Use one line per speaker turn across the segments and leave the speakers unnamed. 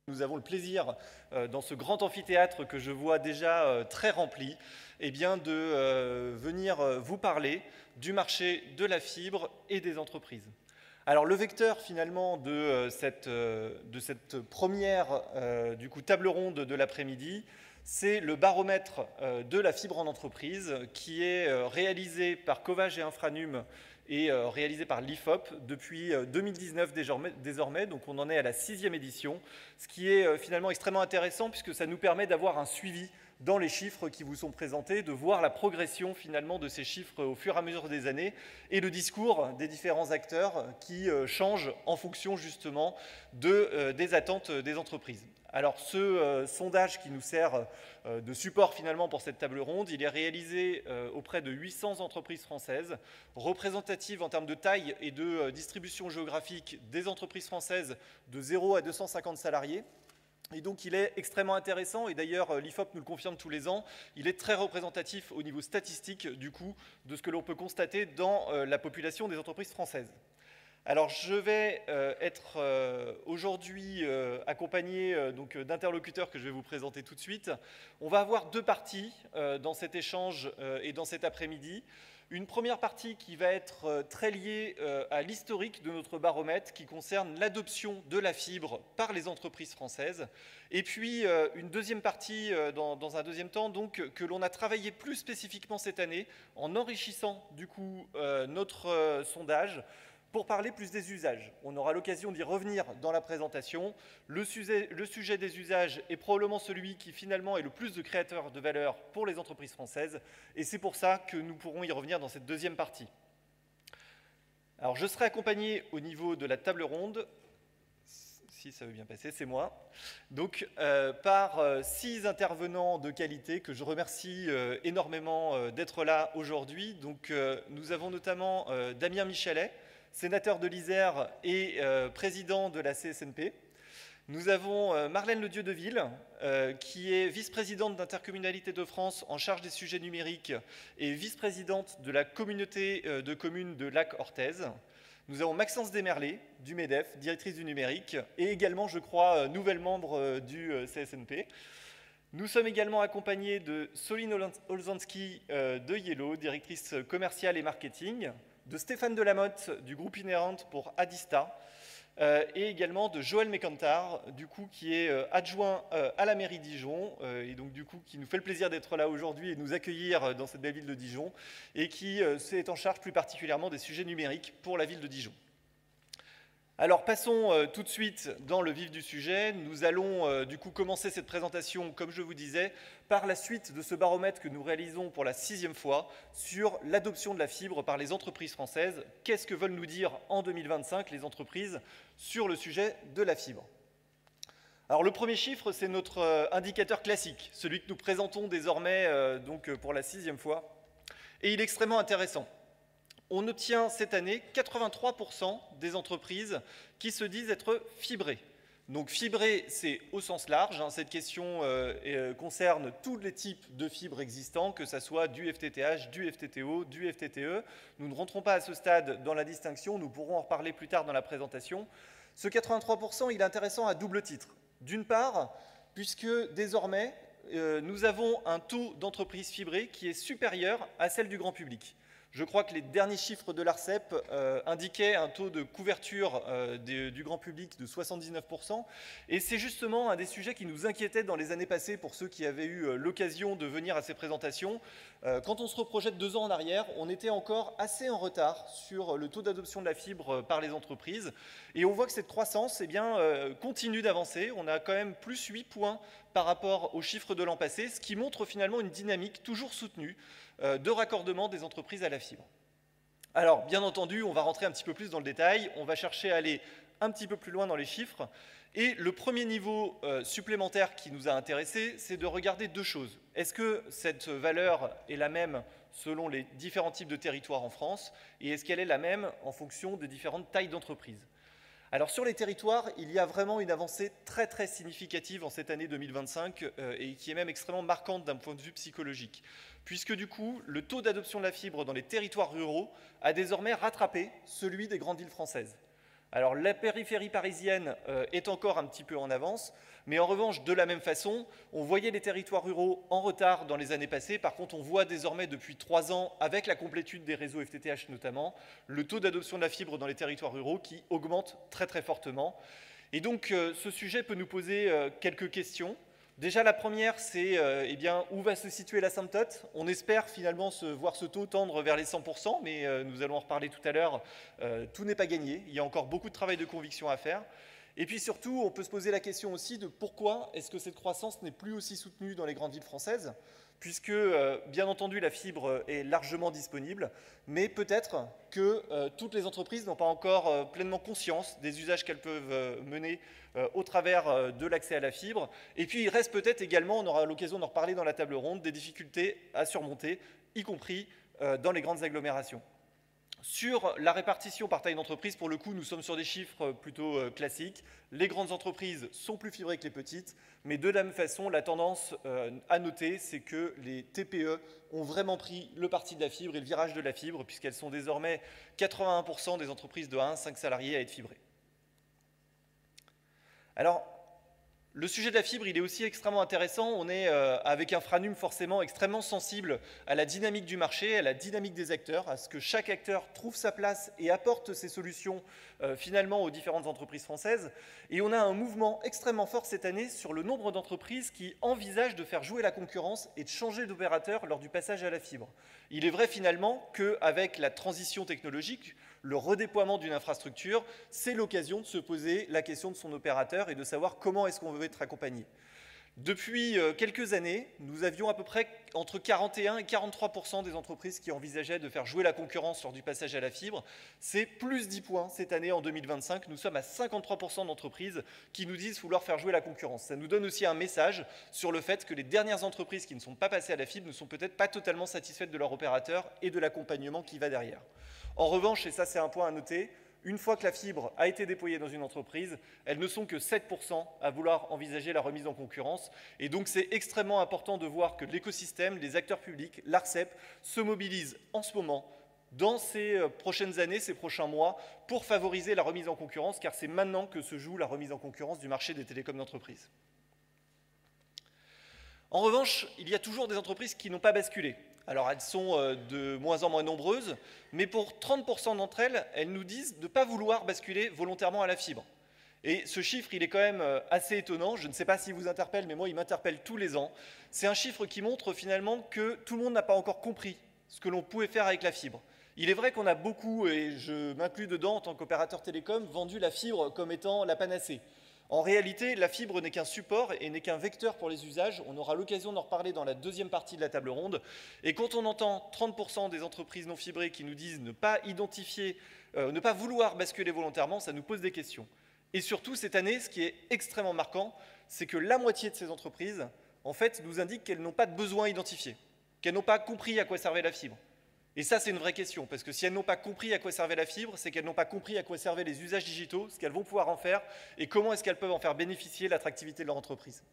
Nous avons le plaisir, dans ce grand amphithéâtre que je vois déjà très rempli, eh bien, de venir vous parler du marché de la fibre et des entreprises. Alors le vecteur finalement de cette première table ronde de l'après-midi, c'est le baromètre de la fibre en entreprise qui est réalisé par Covage et Infranum et réalisé par l'IFOP depuis 2019 désormais, donc on en est à la 6e édition, ce qui est finalement extrêmement intéressant puisque ça nous permet d'avoir un suivi dans les chiffres qui vous sont présentés, de voir la progression finalement de ces chiffres au fur et à mesure des années et le discours des différents acteurs qui changent en fonction justement des attentes des entreprises. Alors ce sondage qui nous sert de support finalement pour cette table ronde, il est réalisé auprès de 800 entreprises françaises, représentatives en termes de taille et de distribution géographique des entreprises françaises de 0 à 250 salariés. Et donc il est extrêmement intéressant, et d'ailleurs l'IFOP nous le confirme tous les ans, il est très représentatif au niveau statistique du coup de ce que l'on peut constater dans la population des entreprises françaises. Alors je vais être aujourd'hui accompagné d'interlocuteurs que je vais vous présenter tout de suite. On va avoir deux parties dans cet échange et dans cet après-midi. Une première partie qui va être très liée à l'historique de notre baromètre qui concerne l'adoption de la fibre par les entreprises françaises. Et puis une deuxième partie dans un deuxième temps donc, que l'on a travaillé plus spécifiquement cette année en enrichissant du coup notre sondage pour parler plus des usages. On aura l'occasion d'y revenir dans la présentation. Le sujet des usages est probablement celui qui finalement est le plus de créateur de valeur pour les entreprises françaises et c'est pour ça que nous pourrons y revenir dans cette deuxième partie. Alors je serai accompagné au niveau de la table ronde, si ça veut bien passer, c'est moi, donc par 6 intervenants de qualité que je remercie énormément d'être là aujourd'hui. Donc nous avons notamment Damien Michalet, sénateur de l'Isère et président de la CSNP. Nous avons Marlène Ledieu-Deville, qui est vice-présidente d'Intercommunalité de France en charge des sujets numériques et vice-présidente de la communauté de communes de Lac-Orthez. Nous avons Maxence Desmerlet, du MEDEF, directrice du numérique, et également, je crois, nouvelle membre du CSNP. Nous sommes également accompagnés de Soline Olzanski de Yellow, directrice commerciale et marketing, de Stéphane Delamotte du groupe Inherent pour Adista et également de Joël Mécantar, du coup, qui est adjoint à la mairie de Dijon et donc du coup qui nous fait le plaisir d'être là aujourd'hui et de nous accueillir dans cette belle ville de Dijon et qui est en charge plus particulièrement des sujets numériques pour la ville de Dijon. Alors passons tout de suite dans le vif du sujet. Nous allons du coup commencer cette présentation, comme je vous disais, par la suite de ce baromètre que nous réalisons pour la 6e fois sur l'adoption de la fibre par les entreprises françaises. Qu'est-ce que veulent nous dire en 2025 les entreprises sur le sujet de la fibre? Alors le premier chiffre, c'est notre indicateur classique, celui que nous présentons désormais pour la 6e fois, et il est extrêmement intéressant. On obtient cette année 83% des entreprises qui se disent être fibrées. Donc fibré, c'est au sens large. Cette question concerne tous les types de fibres existants, que ce soit du FTTH, du FTTO, du FTTE. Nous ne rentrons pas à ce stade dans la distinction, nous pourrons en reparler plus tard dans la présentation. Ce 83%, il est intéressant à double titre. D'une part, puisque désormais, nous avons un taux d'entreprises fibrées qui est supérieur à celle du grand public. Je crois que les derniers chiffres de l'ARCEP indiquaient un taux de couverture du grand public de 79%. Et c'est justement un des sujets qui nous inquiétait dans les années passées pour ceux qui avaient eu l'occasion de venir à ces présentations. Quand on se reprojette 2 ans en arrière, on était encore assez en retard sur le taux d'adoption de la fibre par les entreprises. Et on voit que cette croissance continue d'avancer. On a quand même plus 8 points par rapport aux chiffres de l'an passé, ce qui montre finalement une dynamique toujours soutenue de raccordement des entreprises à la fibre. Alors, bien entendu, on va rentrer un petit peu plus dans le détail, on va chercher à aller un petit peu plus loin dans les chiffres, et le premier niveau supplémentaire qui nous a intéressés, c'est de regarder 2 choses. Est-ce que cette valeur est la même selon les différents types de territoires en France, et est-ce qu'elle est la même en fonction des différentes tailles d'entreprises? Alors sur les territoires, il y a vraiment une avancée très très significative en cette année 2025 et qui est même extrêmement marquante d'un point de vue psychologique. Puisque du coup, le taux d'adoption de la fibre dans les territoires ruraux a désormais rattrapé celui des grandes villes françaises. Alors la périphérie parisienne est encore un petit peu en avance, mais en revanche, de la même façon, on voyait les territoires ruraux en retard dans les années passées. Par contre, on voit désormais depuis 3 ans, avec la complétude des réseaux FTTH notamment, le taux d'adoption de la fibre dans les territoires ruraux qui augmente très très fortement. Et donc ce sujet peut nous poser quelques questions. Déjà, la première, c'est eh bien, où va se situer l'asymptote. On espère finalement voir ce taux tendre vers les 100%, mais nous allons en reparler tout à l'heure. Tout n'est pas gagné, il y a encore beaucoup de travail de conviction à faire. Et puis surtout, on peut se poser la question aussi de pourquoi est-ce que cette croissance n'est plus aussi soutenue dans les grandes villes françaises, puisque, bien entendu, la fibre est largement disponible, mais peut-être que toutes les entreprises n'ont pas encore pleinement conscience des usages qu'elles peuvent mener au travers de l'accès à la fibre. Et puis, il reste peut-être également, on aura l'occasion d'en reparler dans la table ronde, des difficultés à surmonter, y compris dans les grandes agglomérations. Sur la répartition par taille d'entreprise, pour le coup, nous sommes sur des chiffres plutôt classiques. Les grandes entreprises sont plus fibrées que les petites, mais de la même façon, la tendance à noter, c'est que les TPE ont vraiment pris le parti de la fibre et le virage de la fibre, puisqu'elles sont désormais 81% des entreprises de 1 à 5 salariés à être fibrées. Alors, le sujet de la fibre, il est aussi extrêmement intéressant. On est avec Infranum forcément extrêmement sensible à la dynamique du marché, à la dynamique des acteurs, à ce que chaque acteur trouve sa place et apporte ses solutions finalement aux différentes entreprises françaises. Et on a un mouvement extrêmement fort cette année sur le nombre d'entreprises qui envisagent de faire jouer la concurrence et de changer d'opérateur lors du passage à la fibre. Il est vrai finalement qu'avec la transition technologique, le redéploiement d'une infrastructure, c'est l'occasion de se poser la question de son opérateur et de savoir comment est-ce qu'on veut être accompagné. Depuis quelques années, nous avions à peu près entre 41 et 43% des entreprises qui envisageaient de faire jouer la concurrence lors du passage à la fibre. C'est plus 10 points cette année en 2025. Nous sommes à 53% d'entreprises qui nous disent vouloir faire jouer la concurrence. Ça nous donne aussi un message sur le fait que les dernières entreprises qui ne sont pas passées à la fibre ne sont peut-être pas totalement satisfaites de leur opérateur et de l'accompagnement qui va derrière. En revanche, et ça c'est un point à noter, une fois que la fibre a été déployée dans une entreprise, elles ne sont que 7% à vouloir envisager la remise en concurrence. Et donc c'est extrêmement important de voir que l'écosystème, les acteurs publics, l'ARCEP, se mobilisent en ce moment, dans ces prochaines années, ces prochains mois, pour favoriser la remise en concurrence, car c'est maintenant que se joue la remise en concurrence du marché des télécoms d'entreprise. En revanche, il y a toujours des entreprises qui n'ont pas basculé. Alors elles sont de moins en moins nombreuses, mais pour 30% d'entre elles, elles nous disent de ne pas vouloir basculer volontairement à la fibre. Et ce chiffre, il est quand même assez étonnant. Je ne sais pas s'il vous interpelle, mais moi, il m'interpelle tous les ans. C'est un chiffre qui montre finalement que tout le monde n'a pas encore compris ce que l'on pouvait faire avec la fibre. Il est vrai qu'on a beaucoup, et je m'inclus dedans en tant qu'opérateur télécom, vendu la fibre comme étant la panacée. En réalité, la fibre n'est qu'un support et n'est qu'un vecteur pour les usages. On aura l'occasion d'en reparler dans la deuxième partie de la table ronde. Et quand on entend 30% des entreprises non fibrées qui nous disent ne pas identifier, ne pas vouloir basculer volontairement, ça nous pose des questions. Et surtout, cette année, ce qui est extrêmement marquant, c'est que la moitié de ces entreprises, en fait, nous indiquent qu'elles n'ont pas de besoin identifié, qu'elles n'ont pas compris à quoi servait la fibre. Et ça, c'est une vraie question, parce que si elles n'ont pas compris à quoi servait la fibre, c'est qu'elles n'ont pas compris à quoi servaient les usages digitaux, ce qu'elles vont pouvoir en faire, et comment est-ce qu'elles peuvent en faire bénéficier l'attractivité de leur entreprise.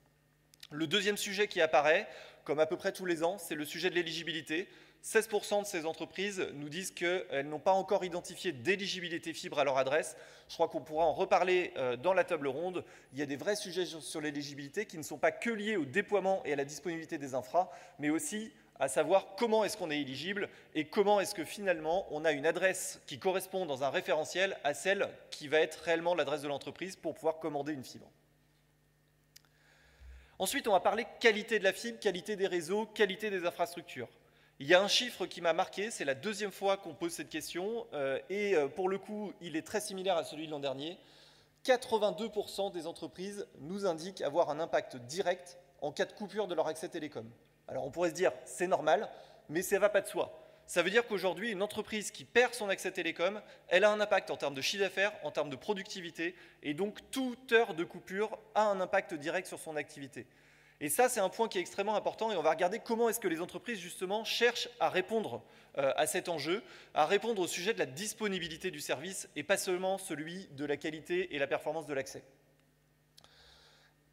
Le deuxième sujet qui apparaît, comme à peu près tous les ans, c'est le sujet de l'éligibilité. 16% de ces entreprises nous disent qu'elles n'ont pas encore identifié d'éligibilité fibre à leur adresse. Je crois qu'on pourra en reparler dans la table ronde. Il y a des vrais sujets sur l'éligibilité qui ne sont pas que liés au déploiement et à la disponibilité des infras, mais aussi à savoir comment est-ce qu'on est éligible et comment est-ce que finalement on a une adresse qui correspond dans un référentiel à celle qui va être réellement l'adresse de l'entreprise pour pouvoir commander une fibre. Ensuite, on va parler qualité de la fibre, qualité des réseaux, qualité des infrastructures. Il y a un chiffre qui m'a marqué, c'est la deuxième fois qu'on pose cette question, et pour le coup, il est très similaire à celui de l'an dernier. 82% des entreprises nous indiquent avoir un impact direct en cas de coupure de leur accès télécom. Alors on pourrait se dire, c'est normal, mais ça ne va pas de soi. Ça veut dire qu'aujourd'hui, une entreprise qui perd son accès télécom, elle a un impact en termes de chiffre d'affaires, en termes de productivité, et donc toute heure de coupure a un impact direct sur son activité. Et ça, c'est un point qui est extrêmement important, et on va regarder comment est-ce que les entreprises, justement, cherchent à répondre à cet enjeu, à répondre au sujet de la disponibilité du service, et pas seulement celui de la qualité et la performance de l'accès.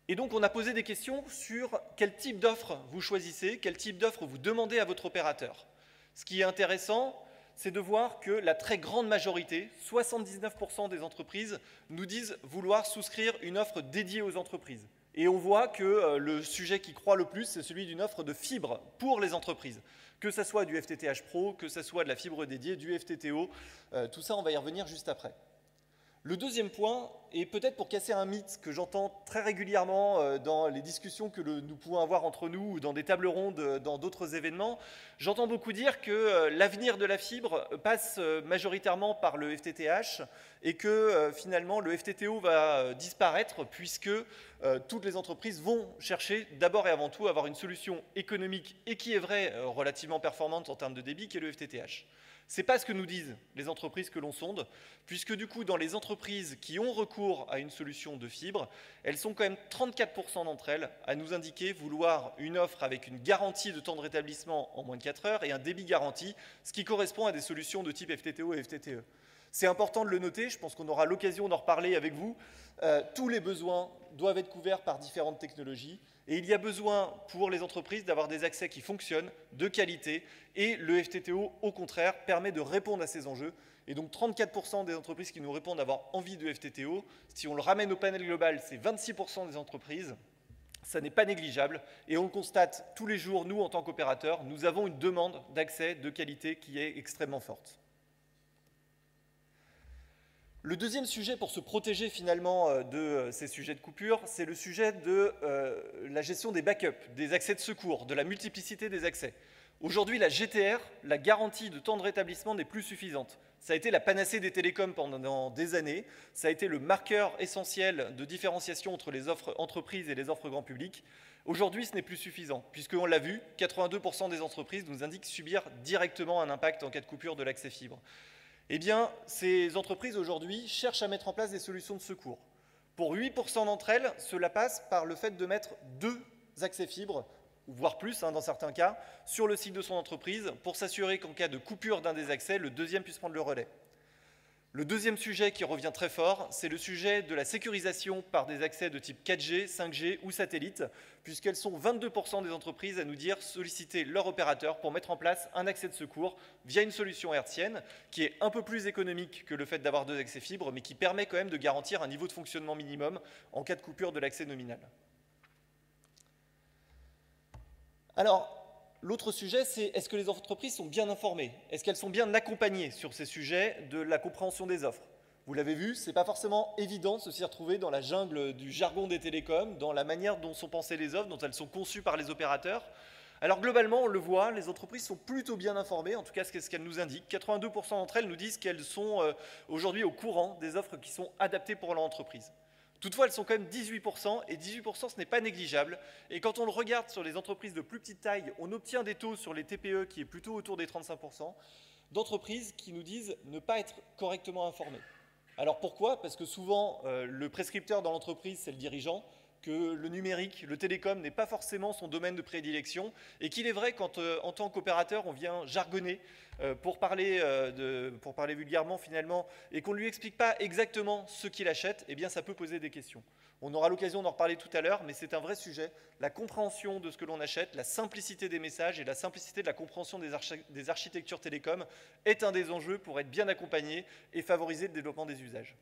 Et donc, on a posé des questions sur quel type d'offre vous choisissez, quel type d'offre vous demandez à votre opérateur. Ce qui est intéressant, c'est de voir que la très grande majorité, 79% des entreprises, nous disent vouloir souscrire une offre dédiée aux entreprises. Et on voit que le sujet qui croît le plus, c'est celui d'une offre de fibre pour les entreprises. Que ce soit du FTTH Pro, que ce soit de la fibre dédiée, du FTTO, tout ça, on va y revenir juste après. Le deuxième point, et peut-être pour casser un mythe que j'entends très régulièrement dans les discussions que nous pouvons avoir entre nous ou dans des tables rondes, dans d'autres événements, j'entends beaucoup dire que l'avenir de la fibre passe majoritairement par le FTTH et que finalement le FTTO va disparaître puisque toutes les entreprises vont chercher d'abord et avant tout à avoir une solution économique et qui est vraie, relativement performante en termes de débit, qui est le FTTH. Ce n'est pas ce que nous disent les entreprises que l'on sonde, puisque du coup, dans les entreprises qui ont recours à une solution de fibre, elles sont quand même 34% d'entre elles à nous indiquer vouloir une offre avec une garantie de temps de rétablissement en moins de 4 heures et un débit garanti, ce qui correspond à des solutions de type FTTO et FTTE. C'est important de le noter, je pense qu'on aura l'occasion d'en reparler avec vous. Tous les besoins doivent être couverts par différentes technologies et il y a besoin pour les entreprises d'avoir des accès qui fonctionnent, de qualité, et le FTTO, au contraire, permet de répondre à ces enjeux. Et donc 34% des entreprises qui nous répondent avoir envie de FTTO, si on le ramène au panel global, c'est 26% des entreprises. Ça n'est pas négligeable et on le constate tous les jours, nous en tant qu'opérateurs, nous avons une demande d'accès de qualité qui est extrêmement forte. Le deuxième sujet pour se protéger finalement de ces sujets de coupure, c'est le sujet de la gestion des backups, des accès de secours, de la multiplicité des accès. Aujourd'hui, la GTR, la garantie de temps de rétablissement, n'est plus suffisante. Ça a été la panacée des télécoms pendant des années, ça a été le marqueur essentiel de différenciation entre les offres entreprises et les offres grand public. Aujourd'hui, ce n'est plus suffisant, puisqu'on l'a vu, 82% des entreprises nous indiquent subir directement un impact en cas de coupure de l'accès fibre. Eh bien, ces entreprises aujourd'hui cherchent à mettre en place des solutions de secours. Pour 8% d'entre elles, cela passe par le fait de mettre 2 accès fibres, voire plus dans certains cas, sur le site de son entreprise pour s'assurer qu'en cas de coupure d'un des accès, le deuxième puisse prendre le relais. Le deuxième sujet qui revient très fort, c'est le sujet de la sécurisation par des accès de type 4G, 5G ou satellite, puisqu'elles sont 22% des entreprises à nous dire solliciter leur opérateur pour mettre en place un accès de secours via une solution hertzienne qui est un peu plus économique que le fait d'avoir 2 accès fibres, mais qui permet quand même de garantir un niveau de fonctionnement minimum en cas de coupure de l'accès nominal. Alors, l'autre sujet, c'est est-ce que les entreprises sont bien informées? Est-ce qu'elles sont bien accompagnées sur ces sujets de la compréhension des offres? Vous l'avez vu, ce n'est pas forcément évident de se retrouver dans la jungle du jargon des télécoms, dans la manière dont sont pensées les offres, dont elles sont conçues par les opérateurs. Alors globalement, on le voit, les entreprises sont plutôt bien informées, en tout cas c'est ce qu'elles nous indiquent. 82% d'entre elles nous disent qu'elles sont aujourd'hui au courant des offres qui sont adaptées pour leur entreprise. Toutefois, elles sont quand même 18%, et 18% ce n'est pas négligeable. Et quand on le regarde sur les entreprises de plus petite taille, on obtient des taux sur les TPE qui est plutôt autour des 35%, d'entreprises qui nous disent ne pas être correctement informées. Alors pourquoi? Parce que souvent, le prescripteur dans l'entreprise, c'est le dirigeant, que le numérique, le télécom n'est pas forcément son domaine de prédilection, et qu'il est vrai quand, en tant qu'opérateur, on vient jargonner pour parler vulgairement finalement, et qu'on ne lui explique pas exactement ce qu'il achète, eh bien ça peut poser des questions. On aura l'occasion d'en reparler tout à l'heure, mais c'est un vrai sujet. La compréhension de ce que l'on achète, la simplicité des messages et la simplicité de la compréhension des architectures télécom est un des enjeux pour être bien accompagné et favoriser le développement des usages.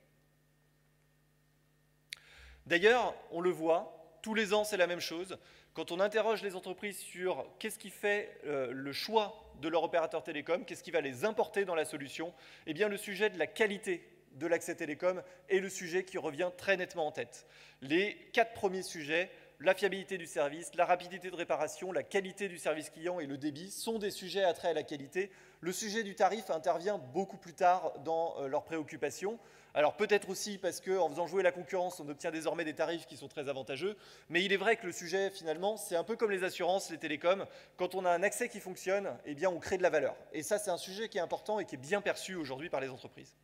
D'ailleurs, on le voit, tous les ans c'est la même chose. Quand on interroge les entreprises sur qu'est-ce qui fait le choix de leur opérateur télécom, qu'est-ce qui va les importer dans la solution, eh bien le sujet de la qualité de l'accès télécom est le sujet qui revient très nettement en tête. Les 4 premiers sujets, la fiabilité du service, la rapidité de réparation, la qualité du service client et le débit sont des sujets attraits à la qualité. Le sujet du tarif intervient beaucoup plus tard dans leurs préoccupations. Alors peut-être aussi parce qu'en faisant jouer la concurrence, on obtient désormais des tarifs qui sont très avantageux, mais il est vrai que le sujet, finalement, c'est un peu comme les assurances, les télécoms. Quand on a un accès qui fonctionne, eh bien on crée de la valeur. Et ça, c'est un sujet qui est important et qui est bien perçu aujourd'hui par les entreprises.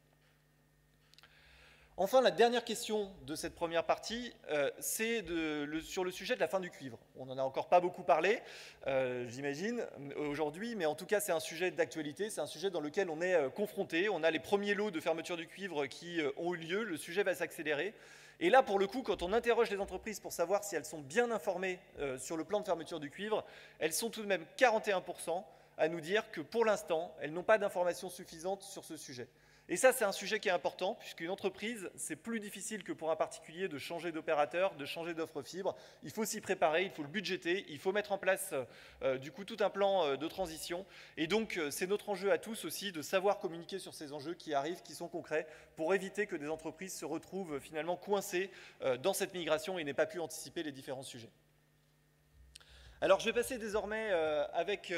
Enfin, la dernière question de cette première partie, c'est sur le sujet de la fin du cuivre. On n'en a encore pas beaucoup parlé, j'imagine, aujourd'hui, mais en tout cas, c'est un sujet d'actualité, c'est un sujet dans lequel on est confronté. On a les premiers lots de fermeture du cuivre qui ont eu lieu, le sujet va s'accélérer. Et là, pour le coup, quand on interroge les entreprises pour savoir si elles sont bien informées sur le plan de fermeture du cuivre, elles sont tout de même 41% à nous dire que pour l'instant, elles n'ont pas d'informations suffisantes sur ce sujet. Et ça, c'est un sujet qui est important, puisqu'une entreprise, c'est plus difficile que pour un particulier de changer d'opérateur, de changer d'offre fibre. Il faut s'y préparer, il faut le budgéter, il faut mettre en place du coup tout un plan de transition. Et donc, c'est notre enjeu à tous aussi de savoir communiquer sur ces enjeux qui arrivent, qui sont concrets, pour éviter que des entreprises se retrouvent finalement coincées dans cette migration et n'aient pas pu anticiper les différents sujets. Alors, je vais passer désormais avec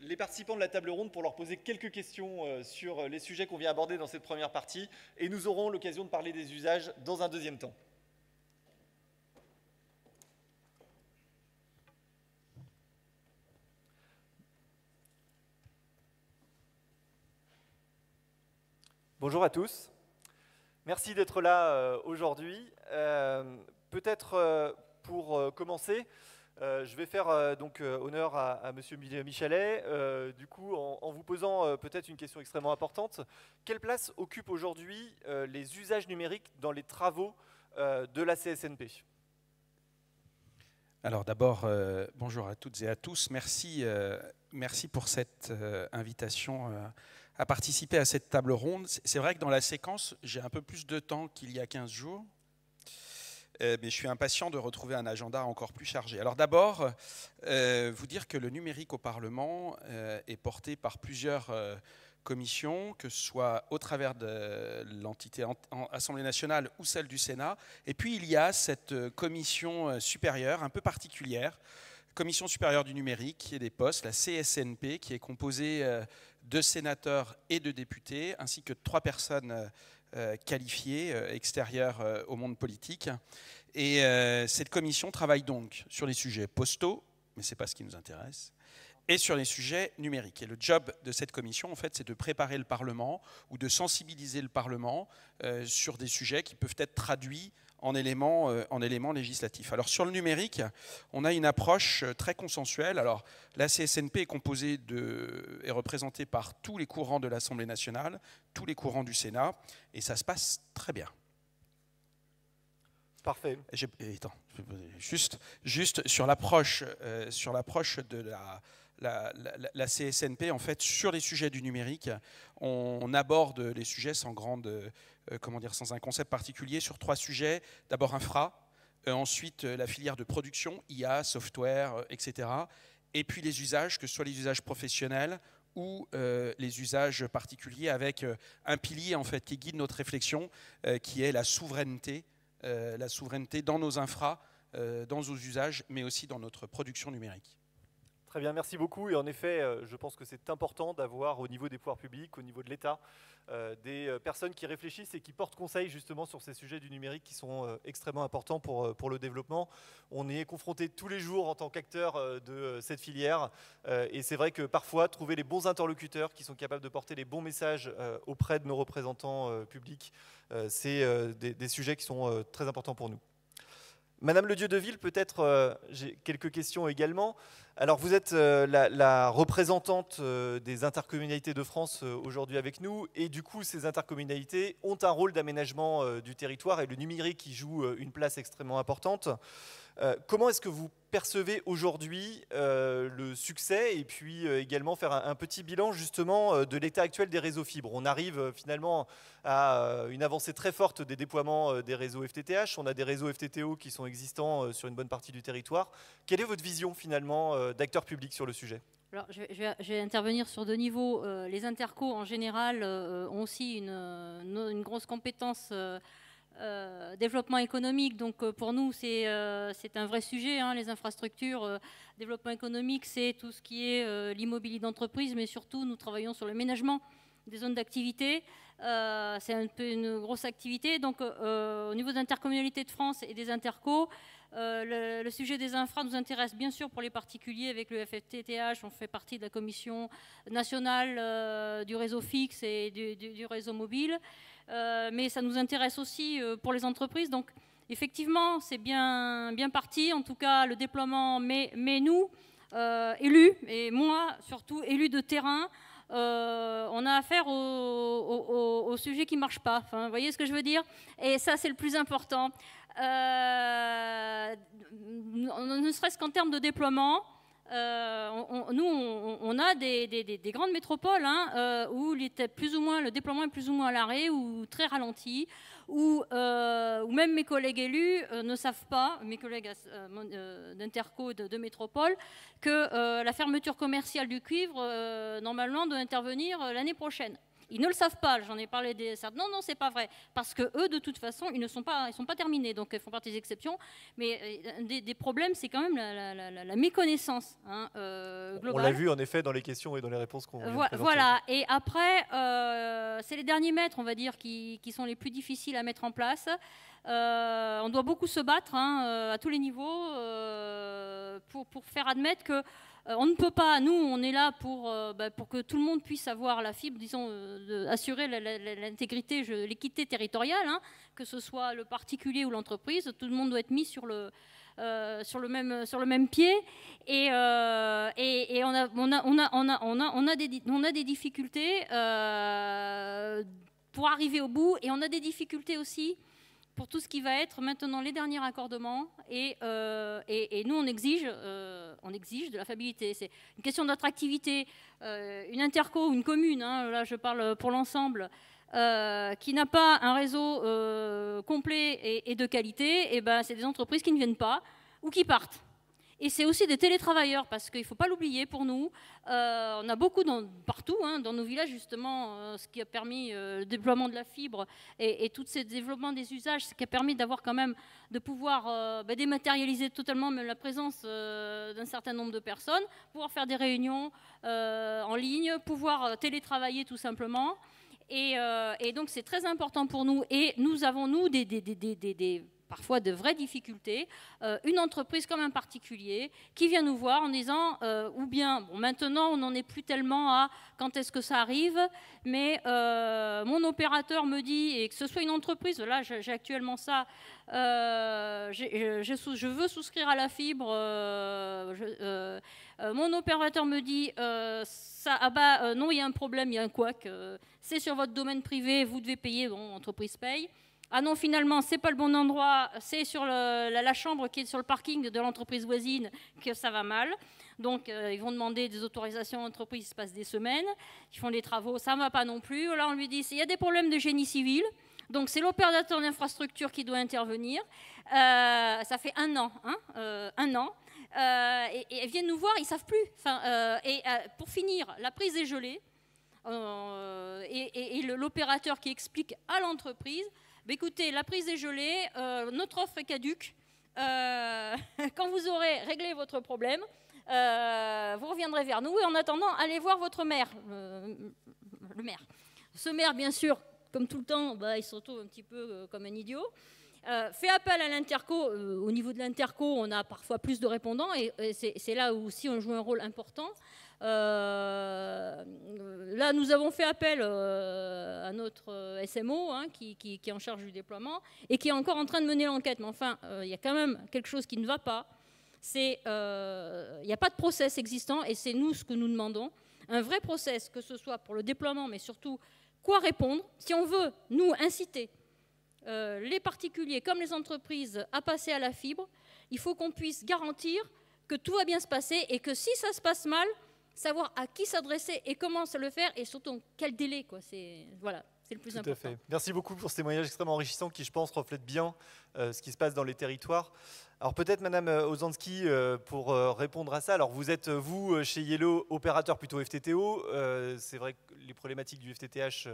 les participants de la table ronde pour leur poser quelques questions sur les sujets qu'on vient aborder dans cette première partie, et nous aurons l'occasion de parler des usages dans un deuxième temps. Bonjour à tous, merci d'être là aujourd'hui. Peut-être pour commencer, je vais faire donc honneur à Monsieur Michelet, du coup en vous posant peut-être une question extrêmement importante. Quelle place occupent aujourd'hui les usages numériques dans les travaux de la CSNP?
Alors d'abord, bonjour à toutes et à tous. Merci pour cette invitation à participer à cette table ronde. C'est vrai que dans la séquence, j'ai un peu plus de temps qu'il y a 15 jours. Mais je suis impatient de retrouver un agenda encore plus chargé. Alors d'abord, vous dire que le numérique au Parlement est porté par plusieurs commissions, que ce soit au travers de l'entité Assemblée nationale ou celle du Sénat. Et puis il y a cette commission supérieure, un peu particulière, Commission supérieure du numérique et des postes, la CSNP, qui est composée de sénateurs et de députés, ainsi que de 3 personnes qualifiés, extérieurs au monde politique. Et cette commission travaille donc sur les sujets postaux, mais ce n'est pas ce qui nous intéresse, et sur les sujets numériques. Et le job de cette commission, en fait, c'est de préparer le Parlement ou de sensibiliser le Parlement sur des sujets qui peuvent être traduits en éléments législatifs. Alors sur le numérique, on a une approche très consensuelle. Alors la CSNP est représentée par tous les courants de l'Assemblée nationale, tous les courants du Sénat, et ça se passe très bien.
Parfait.
Attends, juste sur l'approche de la CSNP, en fait, sur les sujets du numérique, on aborde les sujets sans sans un concept particulier, sur 3 sujets. D'abord infra, ensuite la filière de production, IA, software, etc. Et puis les usages, que ce soit les usages professionnels ou les usages particuliers, avec un pilier en fait qui guide notre réflexion, qui est la souveraineté dans nos infras, dans nos usages, mais aussi dans notre production numérique.
Très bien, merci beaucoup. Et en effet, je pense que c'est important d'avoir au niveau des pouvoirs publics, au niveau de l'État, des personnes qui réfléchissent et qui portent conseil justement sur ces sujets du numérique qui sont extrêmement importants pour le développement. On est confronté tous les jours en tant qu'acteur de cette filière et c'est vrai que parfois, trouver les bons interlocuteurs qui sont capables de porter les bons messages auprès de nos représentants publics, c'est des sujets qui sont très importants pour nous. Madame Le Dieudeville, peut-être j'ai quelques questions également. Alors vous êtes la représentante des intercommunalités de France aujourd'hui avec nous et du coup ces intercommunalités ont un rôle d'aménagement du territoire et le numérique y joue une place extrêmement importante. Comment est-ce que vous percevez aujourd'hui le succès et puis également faire un petit bilan justement de l'état actuel des réseaux fibres? On arrive finalement à une avancée très forte des déploiements des réseaux FTTH. On a des réseaux FTTO qui sont existants sur une bonne partie du territoire. Quelle est votre vision finalement d'acteurs publics sur le sujet?
Alors, je vais intervenir sur 2 niveaux. Les intercos en général ont aussi une grosse compétence développement économique, donc pour nous c'est un vrai sujet, hein, les infrastructures. Développement économique, c'est tout ce qui est l'immobilier d'entreprise, mais surtout nous travaillons sur le ménagement des zones d'activité. C'est un peu une grosse activité, donc au niveau des intercommunalités de France et des intercos, le sujet des infras nous intéresse bien sûr pour les particuliers avec le FTTH. On fait partie de la commission nationale du réseau fixe et du réseau mobile. Mais ça nous intéresse aussi pour les entreprises. Donc, effectivement, c'est bien parti. En tout cas, le déploiement, mais nous, élus, et moi, surtout élus de terrain, on a affaire au sujet qui ne marche pas. Enfin, vous voyez ce que je veux dire? Et ça, c'est le plus important. Ne serait-ce qu'en termes de déploiement, on a des grandes métropoles où le déploiement est plus ou moins à l'arrêt ou très ralenti, où même mes collègues élus ne savent pas, mes collègues d'Interco de métropole, que la fermeture commerciale du cuivre, normalement, doit intervenir l'année prochaine. Ils ne le savent pas, j'en ai parlé des... Non, c'est pas vrai, parce que eux, de toute façon, ils ne sont pas terminés, donc ils font partie des exceptions, mais des problèmes, c'est quand même la méconnaissance globale.
On l'a vu, en effet, dans les questions et dans les réponses qu'on vient de présenter.
Voilà, et après, c'est les derniers mètres, on va dire, qui sont les plus difficiles à mettre en place. On doit beaucoup se battre à tous les niveaux pour faire admettre que on ne peut pas, nous on est là pour que tout le monde puisse avoir la fibre, disons, assurer l'intégrité, l'équité territoriale, que ce soit le particulier ou l'entreprise, tout le monde doit être mis sur le même pied, et on a des difficultés pour arriver au bout, et on a des difficultés aussi pour tout ce qui va être maintenant les derniers raccordements, et nous on exige de la fiabilité. C'est une question d'attractivité. Une interco ou une commune, là je parle pour l'ensemble, qui n'a pas un réseau complet et de qualité, et c'est des entreprises qui ne viennent pas ou qui partent. Et c'est aussi des télétravailleurs, parce qu'il ne faut pas l'oublier pour nous. On a beaucoup partout, dans nos villages, justement, ce qui a permis le déploiement de la fibre et tout ce développement des usages, ce qui a permis d'avoir quand même, de pouvoir dématérialiser totalement même la présence d'un certain nombre de personnes, pouvoir faire des réunions en ligne, pouvoir télétravailler tout simplement. Et donc c'est très important pour nous. Et nous avons, nous, parfois de vraies difficultés, une entreprise comme un particulier qui vient nous voir en disant, ou bien, maintenant on n'en est plus tellement à quand est-ce que ça arrive, mais mon opérateur me dit, et que ce soit une entreprise, là j'ai actuellement ça, je veux souscrire à la fibre, mon opérateur me dit, non, il y a un problème, il y a un couac, c'est sur votre domaine privé, vous devez payer, l'entreprise paye. Ah non, finalement, c'est pas le bon endroit, c'est sur la chambre qui est sur le parking de l'entreprise voisine que ça va mal. Donc, ils vont demander des autorisations à l'entreprise, il se passe des semaines, ils font des travaux, ça ne va pas non plus. Là, on lui dit, il y a des problèmes de génie civil, donc c'est l'opérateur d'infrastructure qui doit intervenir. Ça fait un an. Et ils viennent nous voir, ils ne savent plus. Pour finir, la prise est gelée, et l'opérateur qui explique à l'entreprise, écoutez, la prise est gelée, notre offre est caduque. Quand vous aurez réglé votre problème, vous reviendrez vers nous. Et en attendant, allez voir votre maire, le maire. Ce maire, bien sûr, comme tout le temps, il se retrouve un petit peu comme un idiot. Fait appel à l'Interco. Au niveau de l'Interco, on a parfois plus de répondants. Et c'est là où aussi on joue un rôle important. Là, nous avons fait appel à notre SMO qui est en charge du déploiement et qui est encore en train de mener l'enquête. Mais enfin, il y a quand même quelque chose qui ne va pas. Il n'y a pas de process existant, et c'est nous ce que nous demandons. Un vrai process, que ce soit pour le déploiement, mais surtout quoi répondre. Si on veut, nous, inciter les particuliers comme les entreprises à passer à la fibre, il faut qu'on puisse garantir que tout va bien se passer, et que si ça se passe mal, savoir à qui s'adresser et comment se le faire, et surtout quel délai. Voilà, c'est le plus important.
Tout à fait. Merci beaucoup pour ce témoignage extrêmement enrichissant qui, je pense, reflète bien ce qui se passe dans les territoires. Alors peut-être, Madame Ozanski, pour répondre à ça, alors vous êtes, vous, chez Yellow, opérateur plutôt FTTO. C'est vrai que les problématiques du FTTH,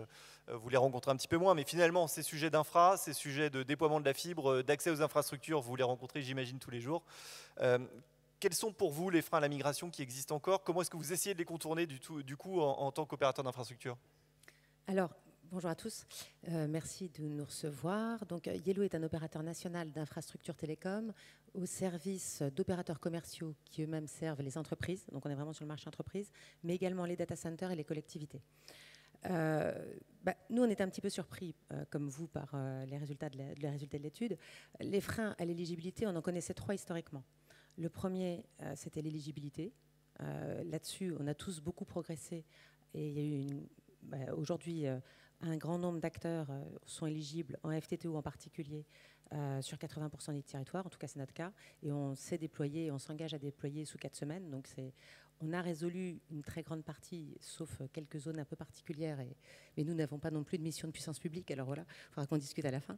vous les rencontrez un petit peu moins, mais finalement, ces sujets d'infra, ces sujets de déploiement de la fibre, d'accès aux infrastructures, vous les rencontrez, j'imagine, tous les jours. Quels sont pour vous les freins à la migration qui existent encore? Comment est-ce que vous essayez de les contourner du coup en tant qu'opérateur d'infrastructure?
Alors, bonjour à tous. Merci de nous recevoir. Donc, Yellow est un opérateur national d'infrastructures télécom au service d'opérateurs commerciaux qui eux-mêmes servent les entreprises. Donc, on est vraiment sur le marché entreprise, mais également les data centers et les collectivités. Nous, on est un petit peu surpris, comme vous, par les résultats de l'étude. Les freins à l'éligibilité, on en connaissait 3 historiquement. Le premier, c'était l'éligibilité. Là-dessus, on a tous beaucoup progressé, et il y a eu aujourd'hui un grand nombre d'acteurs sont éligibles en FTTO en particulier sur 80% des territoires, en tout cas c'est notre cas, et on s'est déployé, on s'engage à déployer sous 4 semaines, donc on a résolu une très grande partie, sauf quelques zones un peu particulières, mais nous n'avons pas non plus de mission de puissance publique, alors voilà, il faudra qu'on discute à la fin.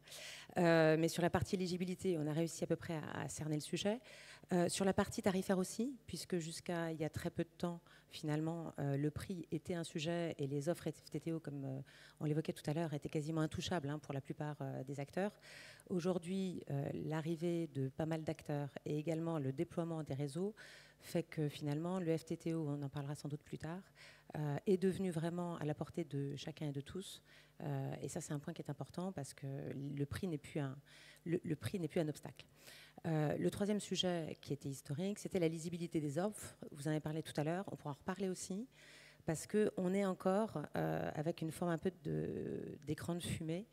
Mais sur la partie éligibilité, on a réussi à peu près à cerner le sujet. Sur la partie tarifaire aussi, puisque jusqu'à il y a très peu de temps, finalement, le prix était un sujet et les offres FTTO, comme on l'évoquait tout à l'heure, étaient quasiment intouchables pour la plupart des acteurs. Aujourd'hui, l'arrivée de pas mal d'acteurs et également le déploiement des réseaux fait que finalement, le FTTO, on en parlera sans doute plus tard, est devenu vraiment à la portée de chacun et de tous. Et ça, c'est un point qui est important parce que le prix n'est plus un obstacle. Le troisième sujet qui était historique, c'était la lisibilité des offres. Vous en avez parlé tout à l'heure, on pourra en reparler aussi, parce qu'on est encore avec une forme un peu d'écran de fumée.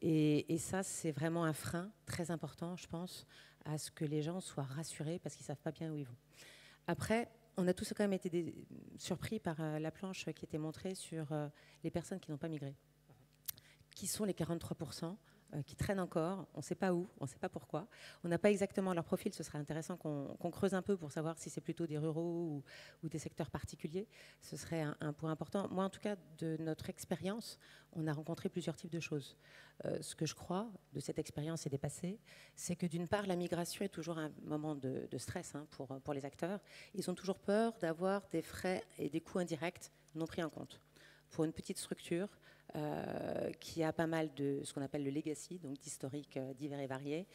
Et ça, c'est vraiment un frein très important, je pense, à ce que les gens soient rassurés parce qu'ils ne savent pas bien où ils vont. Après, on a tous quand même été surpris par la planche qui était montrée sur les personnes qui n'ont pas migré. Qui sont les 43% qui traînent encore, on ne sait pas où, on ne sait pas pourquoi. On n'a pas exactement leur profil, ce serait intéressant qu'on creuse un peu pour savoir si c'est plutôt des ruraux ou des secteurs particuliers. Ce serait un point important. Moi, en tout cas, de notre expérience, on a rencontré plusieurs types de choses. Ce que je crois de cette expérience et des passés, c'est que d'une part, la migration est toujours un moment de stress pour les acteurs. Ils ont toujours peur d'avoir des frais et des coûts indirects non pris en compte. Pour une petite structure, qui a pas mal de ce qu'on appelle le legacy, donc d'historiques divers et variés.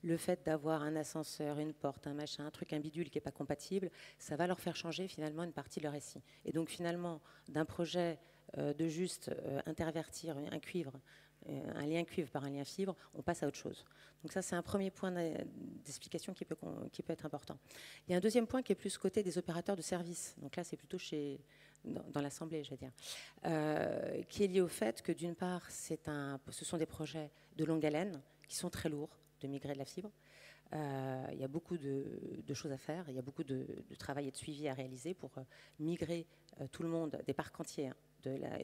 Le fait d'avoir un ascenseur, une porte, un machin, un truc, un bidule qui n'est pas compatible, ça va leur faire changer finalement une partie de leur récit. Et donc finalement, d'un projet de juste intervertir un cuivre, un lien cuivre par un lien fibre, on passe à autre chose. Donc ça, c'est un premier point d'explication qui peut être important. Il y a un deuxième point qui est plus côté des opérateurs de services. Donc là, c'est plutôt dans l'Assemblée, je veux dire, qui est lié au fait que d'une part, ce sont des projets de longue haleine qui sont très lourds de migrer de la fibre. Il y a beaucoup de choses à faire, il y a beaucoup de travail et de suivi à réaliser pour migrer tout le monde des parcs entiers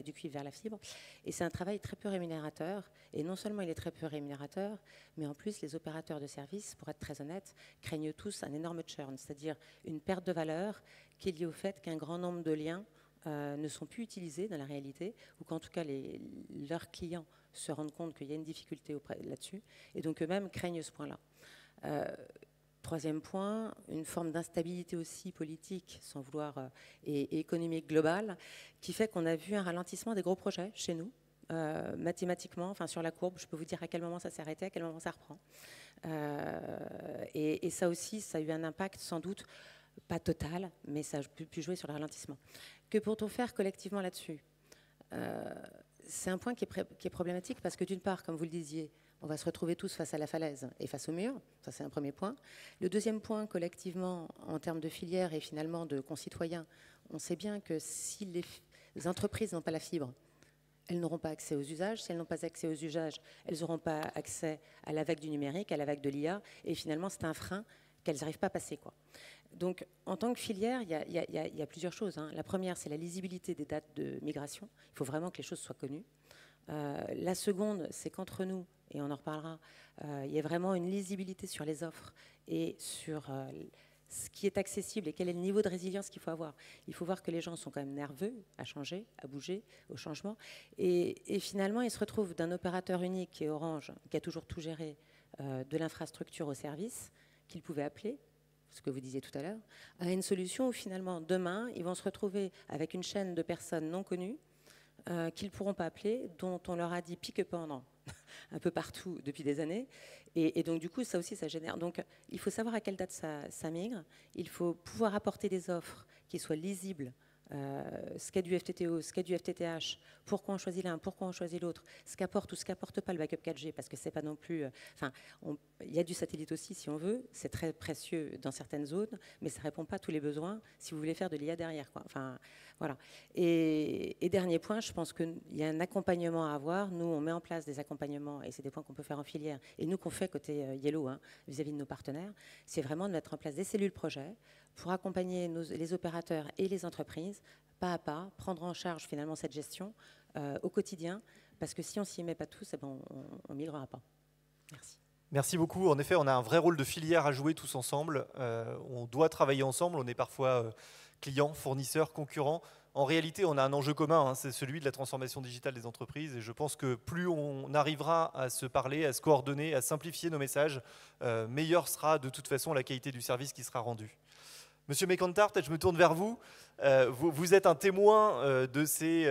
du cuivre vers la fibre. Et c'est un travail très peu rémunérateur. Et non seulement il est très peu rémunérateur, mais en plus, les opérateurs de services, pour être très honnête, craignent tous un énorme churn, c'est-à-dire une perte de valeur qui est liée au fait qu'un grand nombre de liens ne sont plus utilisés dans la réalité, ou qu'en tout cas leurs clients se rendent compte qu'il y a une difficulté là-dessus, et donc eux-mêmes craignent ce point-là. Troisième point, une forme d'instabilité aussi politique, sans vouloir, et économique globale, qui fait qu'on a vu un ralentissement des gros projets chez nous, mathématiquement, enfin sur la courbe, je peux vous dire à quel moment ça s'est arrêté, à quel moment ça reprend. Et ça aussi, ça a eu un impact sans doute, pas total, mais ça a pu jouer sur le ralentissement. Que peut-on faire collectivement là-dessus ? C'est un point qui est problématique parce que d'une part, comme vous le disiez, on va se retrouver tous face à la falaise et face au mur. Ça, c'est un premier point. Le deuxième point, collectivement, en termes de filière et finalement de concitoyens, on sait bien que si les entreprises n'ont pas la fibre, elles n'auront pas accès aux usages. Si elles n'ont pas accès aux usages, elles n'auront pas accès à la vague du numérique, à la vague de l'IA. Et finalement, c'est un frein qu'elles n'arrivent pas à passer, quoi. Donc, en tant que filière, il y a plusieurs choses. La première, c'est la lisibilité des dates de migration. Il faut vraiment que les choses soient connues. La seconde, c'est qu'entre nous, et on en reparlera, il y a vraiment une lisibilité sur les offres et sur ce qui est accessible et quel est le niveau de résilience qu'il faut avoir. Il faut voir que les gens sont quand même nerveux à changer, à bouger, au changement. Et finalement, ils se retrouvent d'un opérateur unique qui est Orange, qui a toujours tout géré, de l'infrastructure au service, qu'ils pouvaient appeler, ce que vous disiez tout à l'heure, à une solution où finalement, demain, ils vont se retrouver avec une chaîne de personnes non connues qu'ils ne pourront pas appeler, dont on leur a dit pique-pendre un peu partout depuis des années. Et donc, du coup, ça aussi, ça génère. Donc, il faut savoir à quelle date ça migre. Il faut pouvoir apporter des offres qui soient lisibles. Ce qu'est du FTTO, ce qu'est du FTTH, pourquoi on choisit l'un, pourquoi on choisit l'autre, ce qu'apporte ou ce qu'apporte pas le backup 4G, parce que c'est pas non plus... il y a du satellite aussi, si on veut, c'est très précieux dans certaines zones, mais ça répond pas à tous les besoins si vous voulez faire de l'IA derrière, quoi. Enfin, voilà. Et dernier point, je pense qu'il y a un accompagnement à avoir. Nous, on met en place des accompagnements, et c'est des points qu'on peut faire en filière, et nous qu'on fait côté Yellow, vis-à-vis de nos partenaires, c'est vraiment de mettre en place des cellules projets pour accompagner les opérateurs et les entreprises pas à pas, prendre en charge finalement cette gestion au quotidien, parce que si on s'y met pas tous, eh ben, on ne migrera pas. Merci.
Merci beaucoup. En effet, on a un vrai rôle de filière à jouer tous ensemble. On doit travailler ensemble. On est parfois clients, fournisseurs, concurrents. En réalité, on a un enjeu commun, hein, c'est celui de la transformation digitale des entreprises. Et je pense que plus on arrivera à se parler, à se coordonner, à simplifier nos messages, meilleure sera de toute façon la qualité du service qui sera rendu. Monsieur Mécantar, peut-être je me tourne vers vous. Vous êtes un témoin de ces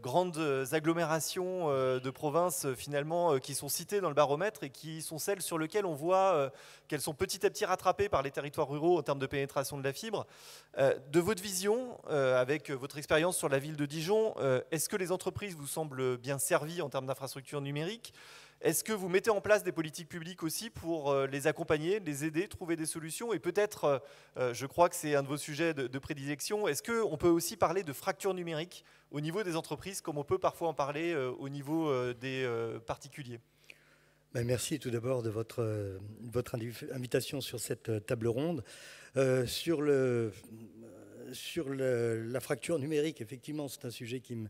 grandes agglomérations de provinces finalement qui sont citées dans le baromètre et qui sont celles sur lesquelles on voit qu'elles sont petit à petit rattrapées par les territoires ruraux en termes de pénétration de la fibre. De votre vision, avec votre expérience sur la ville de Dijon, est-ce que les entreprises vous semblent bien servies en termes d'infrastructures numériques ? Est-ce que vous mettez en place des politiques publiques aussi pour les accompagner, les aider, trouver des solutions? Et peut-être, je crois que c'est un de vos sujets de prédilection, est-ce qu'on peut aussi parler de fracture numérique au niveau des entreprises, comme on peut parfois en parler au niveau des particuliers?
Merci tout d'abord de votre invitation sur cette table ronde. Sur la fracture numérique, effectivement, c'est un sujet qui me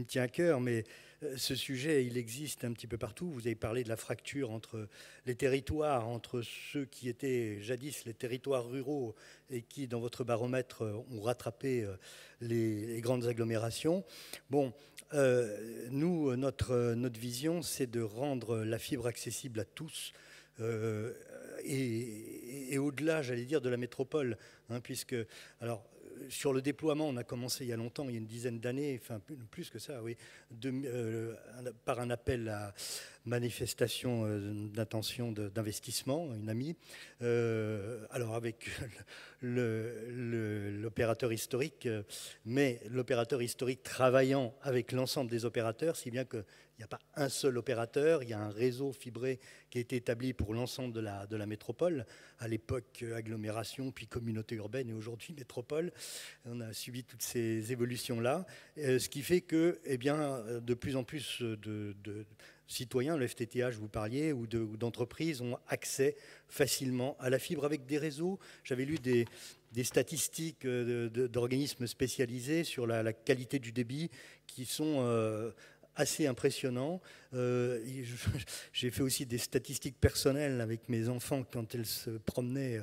tient à cœur, mais ce sujet, il existe un petit peu partout. Vous avez parlé de la fracture entre les territoires, entre ceux qui étaient jadis les territoires ruraux et qui, dans votre baromètre, ont rattrapé les grandes agglomérations. Bon, nous, notre vision, c'est de rendre la fibre accessible à tous, et au-delà, j'allais dire, de la métropole, hein, puisque, alors, sur le déploiement, on a commencé il y a longtemps, il y a une dizaine d'années, enfin plus que ça, oui, par un appel à manifestation d'intention d'investissement, une amie, alors avec l'opérateur historique, mais l'opérateur historique travaillant avec l'ensemble des opérateurs, si bien qu'il n'y a pas un seul opérateur, il y a un réseau fibré qui a été établi pour l'ensemble de la métropole, à l'époque agglomération, puis communauté urbaine et aujourd'hui métropole. On a subi toutes ces évolutions-là, ce qui fait que, eh bien, de plus en plus de citoyens, le FTTH vous parliez, ou d'entreprises ont accès facilement à la fibre avec des réseaux. J'avais lu des statistiques d'organismes spécialisés sur la qualité du débit qui sont assez impressionnants. J'ai fait aussi des statistiques personnelles avec mes enfants quand elles se promenaient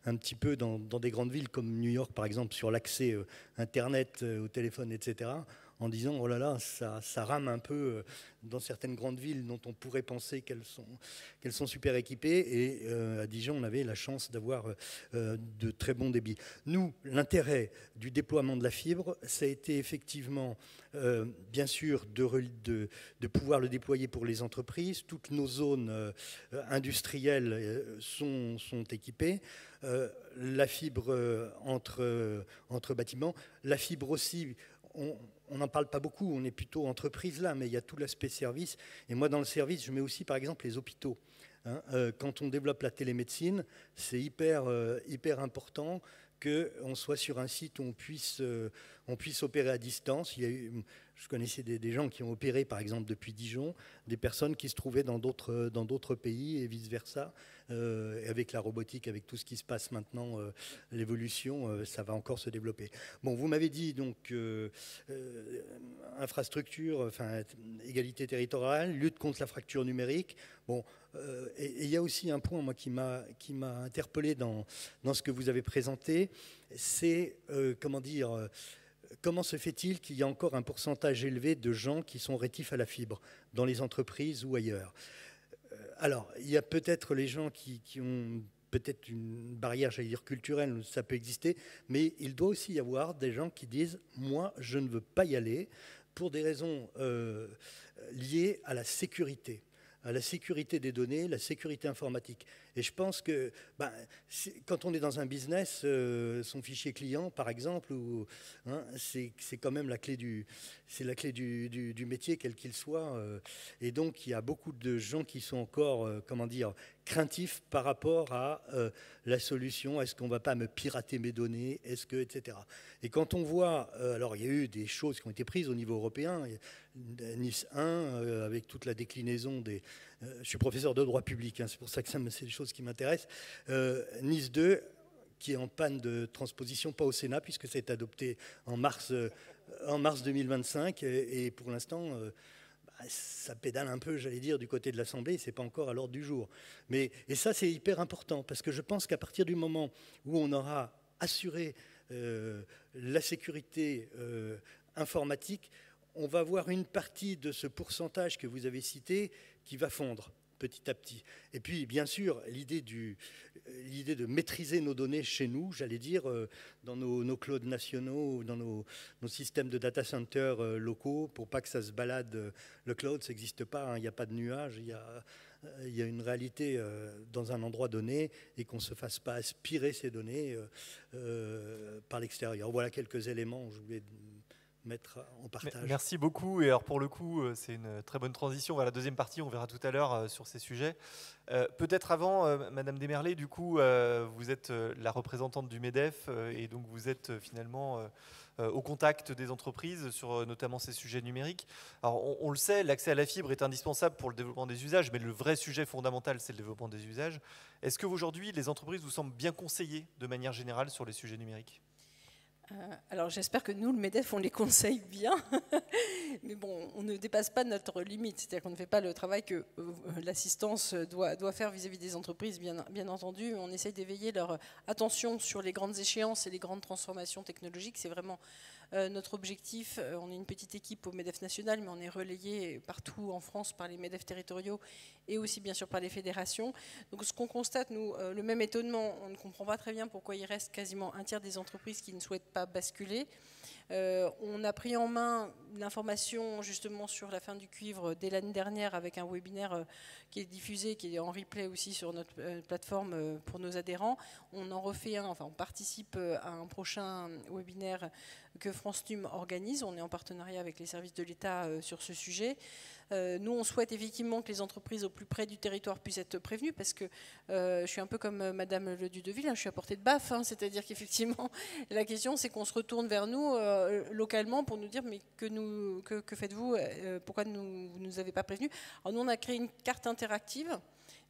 un petit peu dans des grandes villes comme New York, par exemple, sur l'accès Internet, au téléphone, etc., en disant « oh là là, ça rame un peu dans certaines grandes villes dont on pourrait penser qu'elles sont super équipées ». Et à Dijon, on avait la chance d'avoir de très bons débits. Nous, l'intérêt du déploiement de la fibre, ça a été effectivement, bien sûr, de pouvoir le déployer pour les entreprises. Toutes nos zones industrielles sont équipées. La fibre entre bâtiments, la fibre aussi, on n'en parle pas beaucoup, on est plutôt entreprise là, mais il y a tout l'aspect service. Et moi, dans le service, je mets aussi, par exemple, les hôpitaux. Hein, quand on développe la télémédecine, c'est hyper important qu'on soit sur un site où on puisse opérer à distance. Je connaissais des gens qui ont opéré, par exemple, depuis Dijon, des personnes qui se trouvaient dans d'autres pays et vice-versa. Avec la robotique, avec tout ce qui se passe maintenant, l'évolution, ça va encore se développer. Bon, vous m'avez dit donc infrastructure, enfin égalité territoriale, lutte contre la fracture numérique. Bon, et il y a aussi un point moi qui m'a interpellé dans ce que vous avez présenté, c'est comment se fait-il qu'il y a encore un pourcentage élevé de gens qui sont rétifs à la fibre dans les entreprises ou ailleurs? Alors, il y a peut-être les gens qui ont peut-être une barrière, j'allais dire culturelle, ça peut exister, mais il doit aussi y avoir des gens qui disent « moi, je ne veux pas y aller » pour des raisons liées à la sécurité des données, la sécurité informatique. Et je pense que quand on est dans un business, son fichier client, par exemple, c'est quand même la clé du métier, quel qu'il soit. Et donc, il y a beaucoup de gens qui sont encore, craintifs par rapport à la solution. Est-ce qu'on ne va pas me pirater mes données? Etc. Et quand on voit, alors il y a eu des choses qui ont été prises au niveau européen, Nice 1, avec toute la déclinaison des... je suis professeur de droit public, hein, c'est pour ça que c'est des choses qui m'intéressent. Nice 2, qui est en panne de transposition, pas au Sénat, puisque c'est adopté en mars 2025, et pour l'instant, ça pédale un peu, j'allais dire, du côté de l'Assemblée, c'est pas encore à l'ordre du jour. Et ça, c'est hyper important, parce que je pense qu'à partir du moment où on aura assuré la sécurité informatique, on va avoir une partie de ce pourcentage que vous avez cité qui va fondre petit à petit. Et puis, bien sûr, l'idée de maîtriser nos données chez nous, j'allais dire, dans nos clouds nationaux, dans nos systèmes de data centers locaux, pour pas que ça se balade. Le cloud, ça n'existe pas, hein, il n'y a pas de nuage, il y a une réalité dans un endroit donné, et qu'on ne se fasse pas aspirer ces données par l'extérieur. Voilà quelques éléments que je voulais mettre en partage.
Merci beaucoup. Et alors pour le coup, c'est une très bonne transition vers la deuxième partie. On verra tout à l'heure sur ces sujets. Peut-être avant, Madame Desmerlet, du coup, vous êtes la représentante du MEDEF et donc vous êtes finalement au contact des entreprises sur notamment ces sujets numériques. Alors on le sait, l'accès à la fibre est indispensable pour le développement des usages, mais le vrai sujet fondamental, c'est le développement des usages. Est-ce qu'aujourd'hui, les entreprises vous semblent bien conseillées de manière générale sur les sujets numériques ?
Alors j'espère que nous, le MEDEF, on les conseille bien, mais bon, on ne dépasse pas notre limite, c'est-à-dire qu'on ne fait pas le travail que l'assistance doit faire vis-à-vis des entreprises, bien entendu. On essaye d'éveiller leur attention sur les grandes échéances et les grandes transformations technologiques, c'est vraiment notre objectif. On est une petite équipe au MEDEF national, mais on est relayé partout en France par les MEDEF territoriaux et aussi bien sûr par les fédérations. Donc ce qu'on constate, nous, le même étonnement, on ne comprend pas très bien pourquoi il reste quasiment un tiers des entreprises qui ne souhaitent pas basculer. On a pris en main l'information justement sur la fin du cuivre dès l'année dernière avec un webinaire qui est diffusé, qui est en replay aussi sur notre plateforme pour nos adhérents. On en refait un, enfin on participe à un prochain webinaire que France Num organise. On est en partenariat avec les services de l'État sur ce sujet. Nous, on souhaite effectivement que les entreprises au plus près du territoire puissent être prévenues, parce que je suis un peu comme Madame Le Dudeville, hein, je suis à portée de baffe, hein, c'est-à-dire qu'effectivement, la question c'est qu'on se retourne vers nous localement pour nous dire mais que faites-vous, pourquoi vous ne nous avez pas prévenus. Alors nous, on a créé une carte interactive.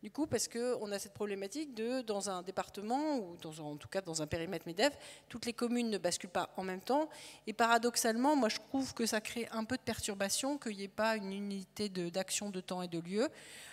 Du coup, parce qu'on a cette problématique dans un département, ou en tout cas dans un périmètre MEDEF, toutes les communes ne basculent pas en même temps. Et paradoxalement, moi je trouve que ça crée un peu de perturbation, qu'il n'y ait pas une unité d'action de temps et de lieu.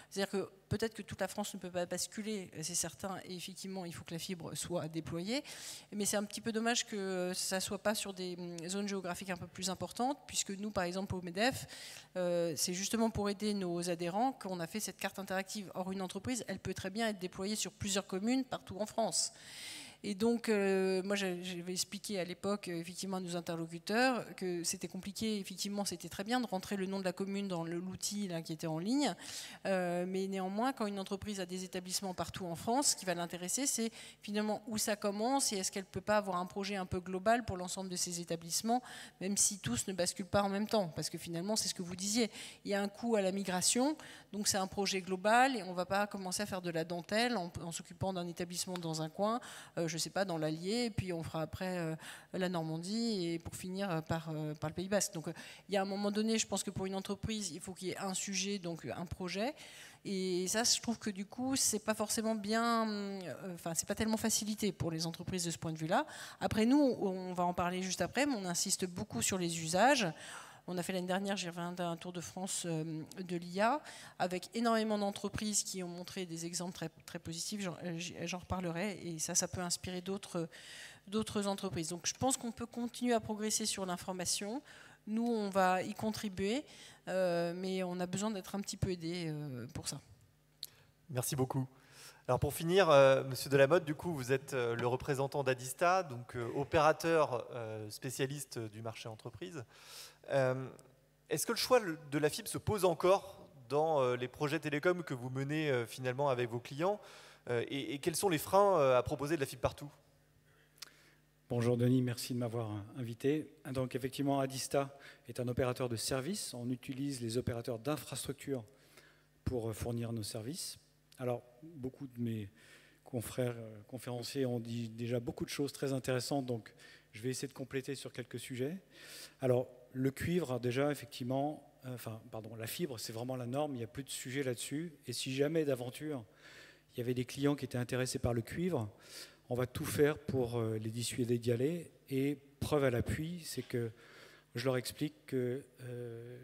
C'est-à-dire que peut-être que toute la France ne peut pas basculer, c'est certain, et effectivement, il faut que la fibre soit déployée. Mais c'est un petit peu dommage que ça ne soit pas sur des zones géographiques un peu plus importantes, puisque nous, par exemple, au MEDEF, c'est justement pour aider nos adhérents qu'on a fait cette carte interactive. Or, une entreprise, elle peut très bien être déployée sur plusieurs communes partout en France. Et donc, moi, j'avais expliqué à l'époque, effectivement, à nos interlocuteurs que c'était compliqué. Effectivement, c'était très bien de rentrer le nom de la commune dans l'outil qui était en ligne. Mais néanmoins, quand une entreprise a des établissements partout en France, ce qui va l'intéresser, c'est finalement où ça commence et est-ce qu'elle ne peut pas avoir un projet un peu global pour l'ensemble de ces établissements, même si tous ne basculent pas en même temps. Parce que finalement, c'est ce que vous disiez, il y a un coût à la migration, donc c'est un projet global et on ne va pas commencer à faire de la dentelle en s'occupant d'un établissement dans un coin, je ne sais pas, dans l'Allier, et puis on fera après la Normandie, et pour finir par le Pays Basque. Donc il y a un moment donné, je pense que pour une entreprise, il faut qu'il y ait un sujet, donc un projet. Et ça, je trouve que du coup, c'est pas forcément bien, c'est pas tellement facilité pour les entreprises de ce point de vue-là. Après, nous, on va en parler juste après, mais on insiste beaucoup sur les usages. On a fait l'année dernière, j'ai reviens d'un tour de France de l'IA, avec énormément d'entreprises qui ont montré des exemples très, très positifs. J'en reparlerai, et ça peut inspirer d'autres entreprises. Donc je pense qu'on peut continuer à progresser sur l'information. Nous, on va y contribuer, mais on a besoin d'être un petit peu aidé pour ça.
Merci beaucoup. Alors pour finir, Monsieur Delamotte, du coup, vous êtes le représentant d'Adista, donc opérateur spécialiste du marché entreprise. Est-ce que le choix de la fibre se pose encore dans les projets télécoms que vous menez finalement avec vos clients, et quels sont les freins à proposer de la fibre partout ?
Bonjour Denis, merci de m'avoir invité. Donc effectivement, Adista est un opérateur de services. On utilise les opérateurs d'infrastructure pour fournir nos services. Alors, beaucoup de mes confrères conférenciers ont dit déjà beaucoup de choses très intéressantes, donc je vais essayer de compléter sur quelques sujets. Alors, le cuivre, déjà, effectivement, la fibre, c'est vraiment la norme, il n'y a plus de sujet là-dessus. Et si jamais d'aventure, il y avait des clients qui étaient intéressés par le cuivre, on va tout faire pour les dissuader d'y aller. Et preuve à l'appui, c'est que je leur explique que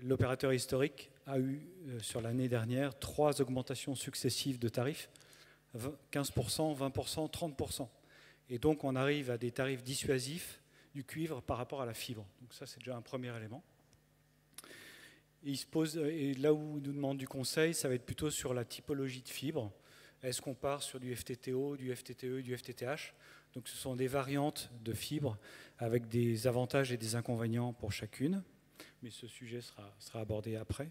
l'opérateur historique a eu, sur l'année dernière, 3 augmentations successives de tarifs, 15%, 20%, 30%. Et donc, on arrive à des tarifs dissuasifs du cuivre par rapport à la fibre. Donc ça, c'est déjà un premier élément. Et là où ils nous demandent du conseil, ça va être plutôt sur la typologie de fibre. Est-ce qu'on part sur du FTTO, du FTTE, du FTTH? Donc ce sont des variantes de fibres avec des avantages et des inconvénients pour chacune. Mais ce sujet sera abordé après.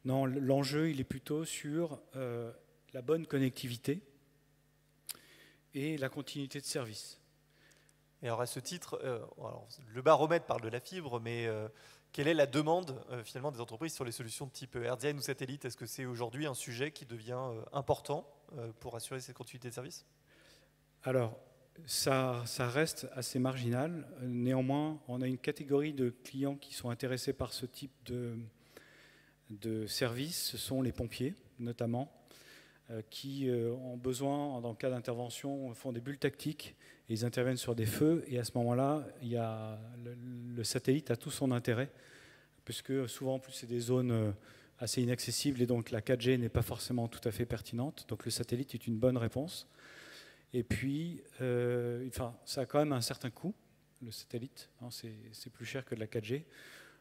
Non, l'enjeu, il est plutôt sur la bonne connectivité et la continuité de service.
Et alors à ce titre, alors, le baromètre parle de la fibre, mais quelle est la demande finalement des entreprises sur les solutions de type RDN ou satellite? Est-ce que c'est aujourd'hui un sujet qui devient important pour assurer cette continuité de service?
Alors, ça reste assez marginal. Néanmoins, on a une catégorie de clients qui sont intéressés par ce type de service. Ce sont les pompiers, notamment, qui ont besoin, dans le cas d'intervention, font des bulles tactiques et ils interviennent sur des feux. Et à ce moment-là, le satellite a tout son intérêt, puisque souvent, en plus, c'est des zones assez inaccessibles et donc la 4G n'est pas forcément tout à fait pertinente. Donc le satellite est une bonne réponse. Et puis, ça a quand même un certain coût, le satellite. Hein, c'est plus cher que de la 4G.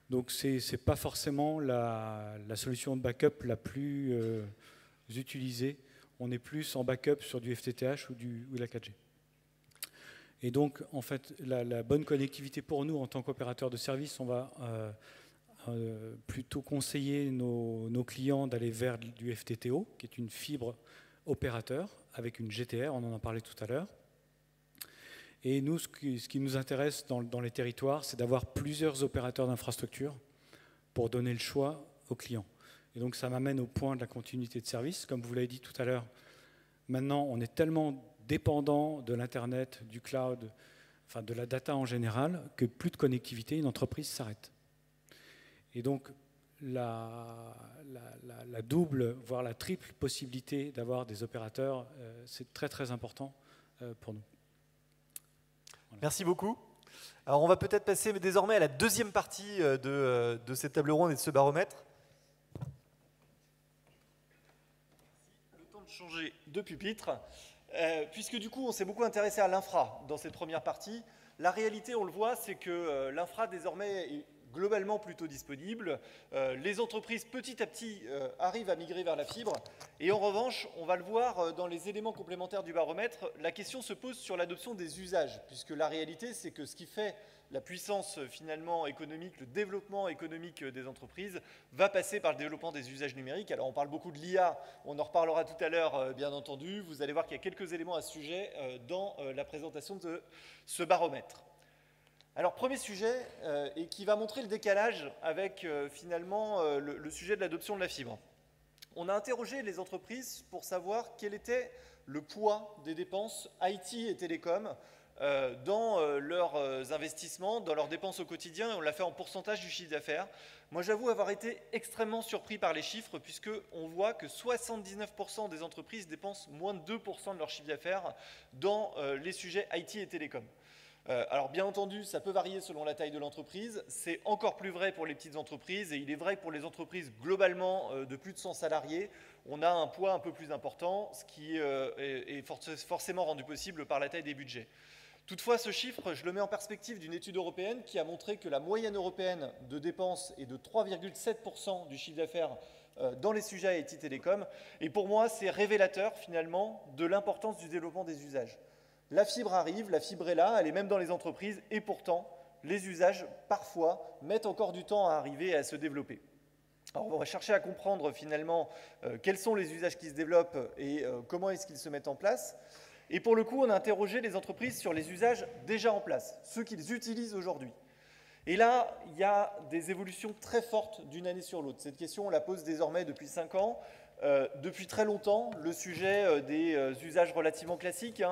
Donc, ce n'est pas forcément la solution de backup la plus utilisée. On est plus en backup sur du FTTH ou de la 4G. Et donc, en fait, la bonne connectivité pour nous, en tant qu'opérateur de service, on va plutôt conseiller nos clients d'aller vers du FTTO, qui est une fibre opérateur, avec une GTR, on en a parlé tout à l'heure. Et nous, ce qui nous intéresse dans les territoires, c'est d'avoir plusieurs opérateurs d'infrastructure pour donner le choix aux clients. Et donc ça m'amène au point de la continuité de service. Comme vous l'avez dit tout à l'heure, maintenant on est tellement dépendant de l'Internet, du cloud, enfin de la data en général, que plus de connectivité, une entreprise s'arrête. Et donc la double, voire la triple possibilité d'avoir des opérateurs, c'est très très important pour nous. Voilà.
Merci beaucoup. Alors on va peut-être passer désormais à la deuxième partie de cette table ronde et de ce baromètre. Le temps de changer de pupitre, puisque du coup on s'est beaucoup intéressé à l'infra dans cette première partie. La réalité, on le voit, c'est que l'infra désormais est globalement plutôt disponible. Les entreprises petit à petit arrivent à migrer vers la fibre. Et en revanche, on va le voir dans les éléments complémentaires du baromètre, la question se pose sur l'adoption des usages, puisque la réalité, c'est que ce qui fait la puissance finalement économique, le développement économique des entreprises va passer par le développement des usages numériques. Alors on parle beaucoup de l'IA, on en reparlera tout à l'heure bien entendu. Vous allez voir qu'il y a quelques éléments à ce sujet dans la présentation de ce baromètre. Alors, premier sujet, et qui va montrer le décalage avec finalement le sujet de l'adoption de la fibre. On a interrogé les entreprises pour savoir quel était le poids des dépenses IT et télécom dans leurs investissements, dans leurs dépenses au quotidien, et on l'a fait en pourcentage du chiffre d'affaires. Moi, j'avoue avoir été extrêmement surpris par les chiffres, puisqu'on voit que 79% des entreprises dépensent moins de 2% de leur chiffre d'affaires dans les sujets IT et télécom. Alors bien entendu, ça peut varier selon la taille de l'entreprise. C'est encore plus vrai pour les petites entreprises et il est vrai que pour les entreprises globalement de plus de 100 salariés, on a un poids un peu plus important, ce qui est forcément rendu possible par la taille des budgets. Toutefois, ce chiffre, je le mets en perspective d'une étude européenne qui a montré que la moyenne européenne de dépenses est de 3,7% du chiffre d'affaires dans les sujets IT Télécom. Et pour moi, c'est révélateur finalement de l'importance du développement des usages. La fibre arrive, la fibre est là, elle est même dans les entreprises, et pourtant, les usages, parfois, mettent encore du temps à arriver et à se développer. Alors, on va chercher à comprendre, finalement, quels sont les usages qui se développent et comment est-ce qu'ils se mettent en place. Et pour le coup, on a interrogé les entreprises sur les usages déjà en place, ceux qu'ils utilisent aujourd'hui. Et là, il y a des évolutions très fortes d'une année sur l'autre. Cette question, on la pose désormais depuis 5 ans. Depuis très longtemps, le sujet des usages relativement classiques,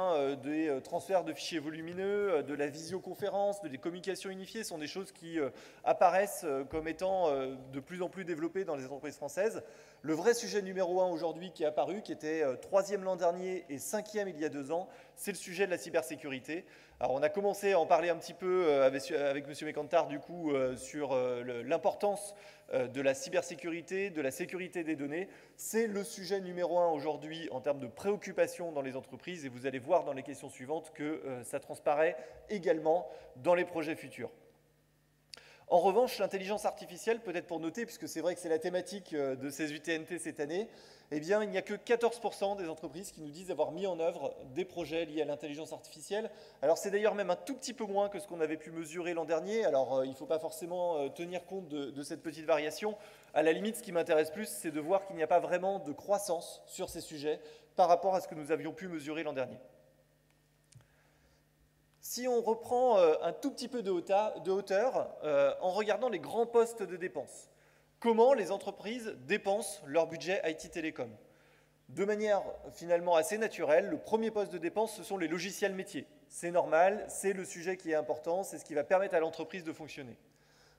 des transferts de fichiers volumineux, de la visioconférence, des communications unifiées, sont des choses qui apparaissent comme étant de plus en plus développées dans les entreprises françaises. Le vrai sujet numéro 1 aujourd'hui qui est apparu, qui était 3e l'an dernier et 5e il y a 2 ans, c'est le sujet de la cybersécurité. Alors on a commencé à en parler un petit peu avec M. Mécantard du coup sur l'importance de la cybersécurité, de la sécurité des données. C'est le sujet numéro 1 aujourd'hui en termes de préoccupation dans les entreprises et vous allez voir dans les questions suivantes que ça transparaît également dans les projets futurs. En revanche, l'intelligence artificielle, peut-être pour noter, puisque c'est vrai que c'est la thématique de ces UTNT cette année, eh bien, il n'y a que 14% des entreprises qui nous disent avoir mis en œuvre des projets liés à l'intelligence artificielle. Alors, c'est d'ailleurs même un tout petit peu moins que ce qu'on avait pu mesurer l'an dernier. Alors, il ne faut pas forcément tenir compte de cette petite variation. À la limite, ce qui m'intéresse plus, c'est de voir qu'il n'y a pas vraiment de croissance sur ces sujets par rapport à ce que nous avions pu mesurer l'an dernier. Si on reprend un tout petit peu de hauteur en regardant les grands postes de dépenses, comment les entreprises dépensent leur budget IT Télécom? De manière finalement assez naturelle, le premier poste de dépense, ce sont les logiciels métiers. C'est normal, c'est le sujet qui est important, c'est ce qui va permettre à l'entreprise de fonctionner.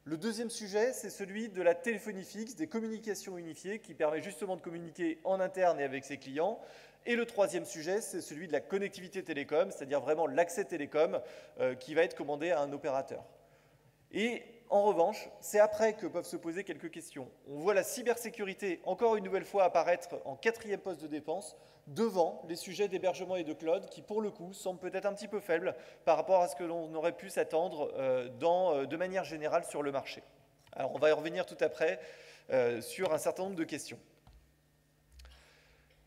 Le deuxième sujet, c'est celui de la téléphonie fixe, des communications unifiées, qui permet justement de communiquer en interne et avec ses clients. Et le troisième sujet, c'est celui de la connectivité télécom, c'est-à-dire vraiment l'accès télécom qui va être commandé à un opérateur. Et en revanche, c'est après que peuvent se poser quelques questions. On voit la cybersécurité encore une nouvelle fois apparaître en 4e poste de dépense devant les sujets d'hébergement et de cloud qui, pour le coup, semblent peut-être un petit peu faibles par rapport à ce que l'on aurait pu s'attendre de manière générale sur le marché. Alors, on va y revenir tout après sur un certain nombre de questions.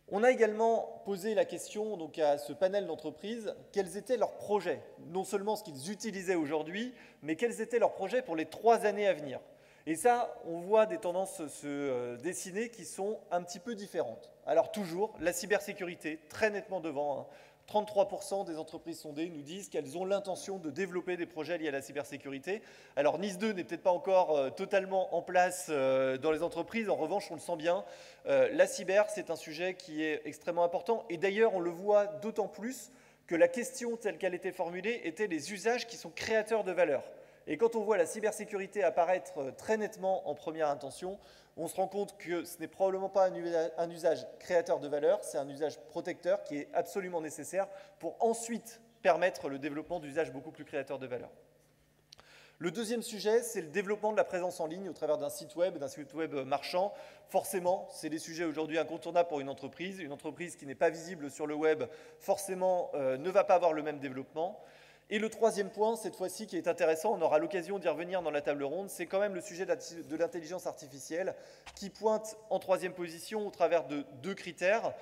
On a également posé la question donc, à ce panel d'entreprises, quels étaient leurs projets, non seulement ce qu'ils utilisaient aujourd'hui, mais quels étaient leurs projets pour les 3 années à venir. Et ça, on voit des tendances se dessiner qui sont un petit peu différentes. Alors toujours, la cybersécurité, très nettement devant. 33% des entreprises sondées nous disent qu'elles ont l'intention de développer des projets liés à la cybersécurité. Alors NIS 2 n'est peut-être pas encore totalement en place dans les entreprises. En revanche, on le sent bien, la cyber, c'est un sujet qui est extrêmement important. Et d'ailleurs, on le voit d'autant plus que la question telle qu'elle était formulée était les usages qui sont créateurs de valeur. Et quand on voit la cybersécurité apparaître très nettement en première intention, on se rend compte que ce n'est probablement pas un usage créateur de valeur, c'est un usage protecteur qui est absolument nécessaire pour ensuite permettre le développement d'usages beaucoup plus créateurs de valeur. Le deuxième sujet, c'est le développement de la présence en ligne au travers d'un site web marchand. Forcément, c'est des sujets aujourd'hui incontournables pour une entreprise. Une entreprise qui n'est pas visible sur le web, forcément, ne va pas avoir le même développement. Et le troisième point, cette fois-ci, qui est intéressant, on aura l'occasion d'y revenir dans la table ronde, c'est quand même le sujet de l'intelligence artificielle qui pointe en 3e position au travers de 2 critères,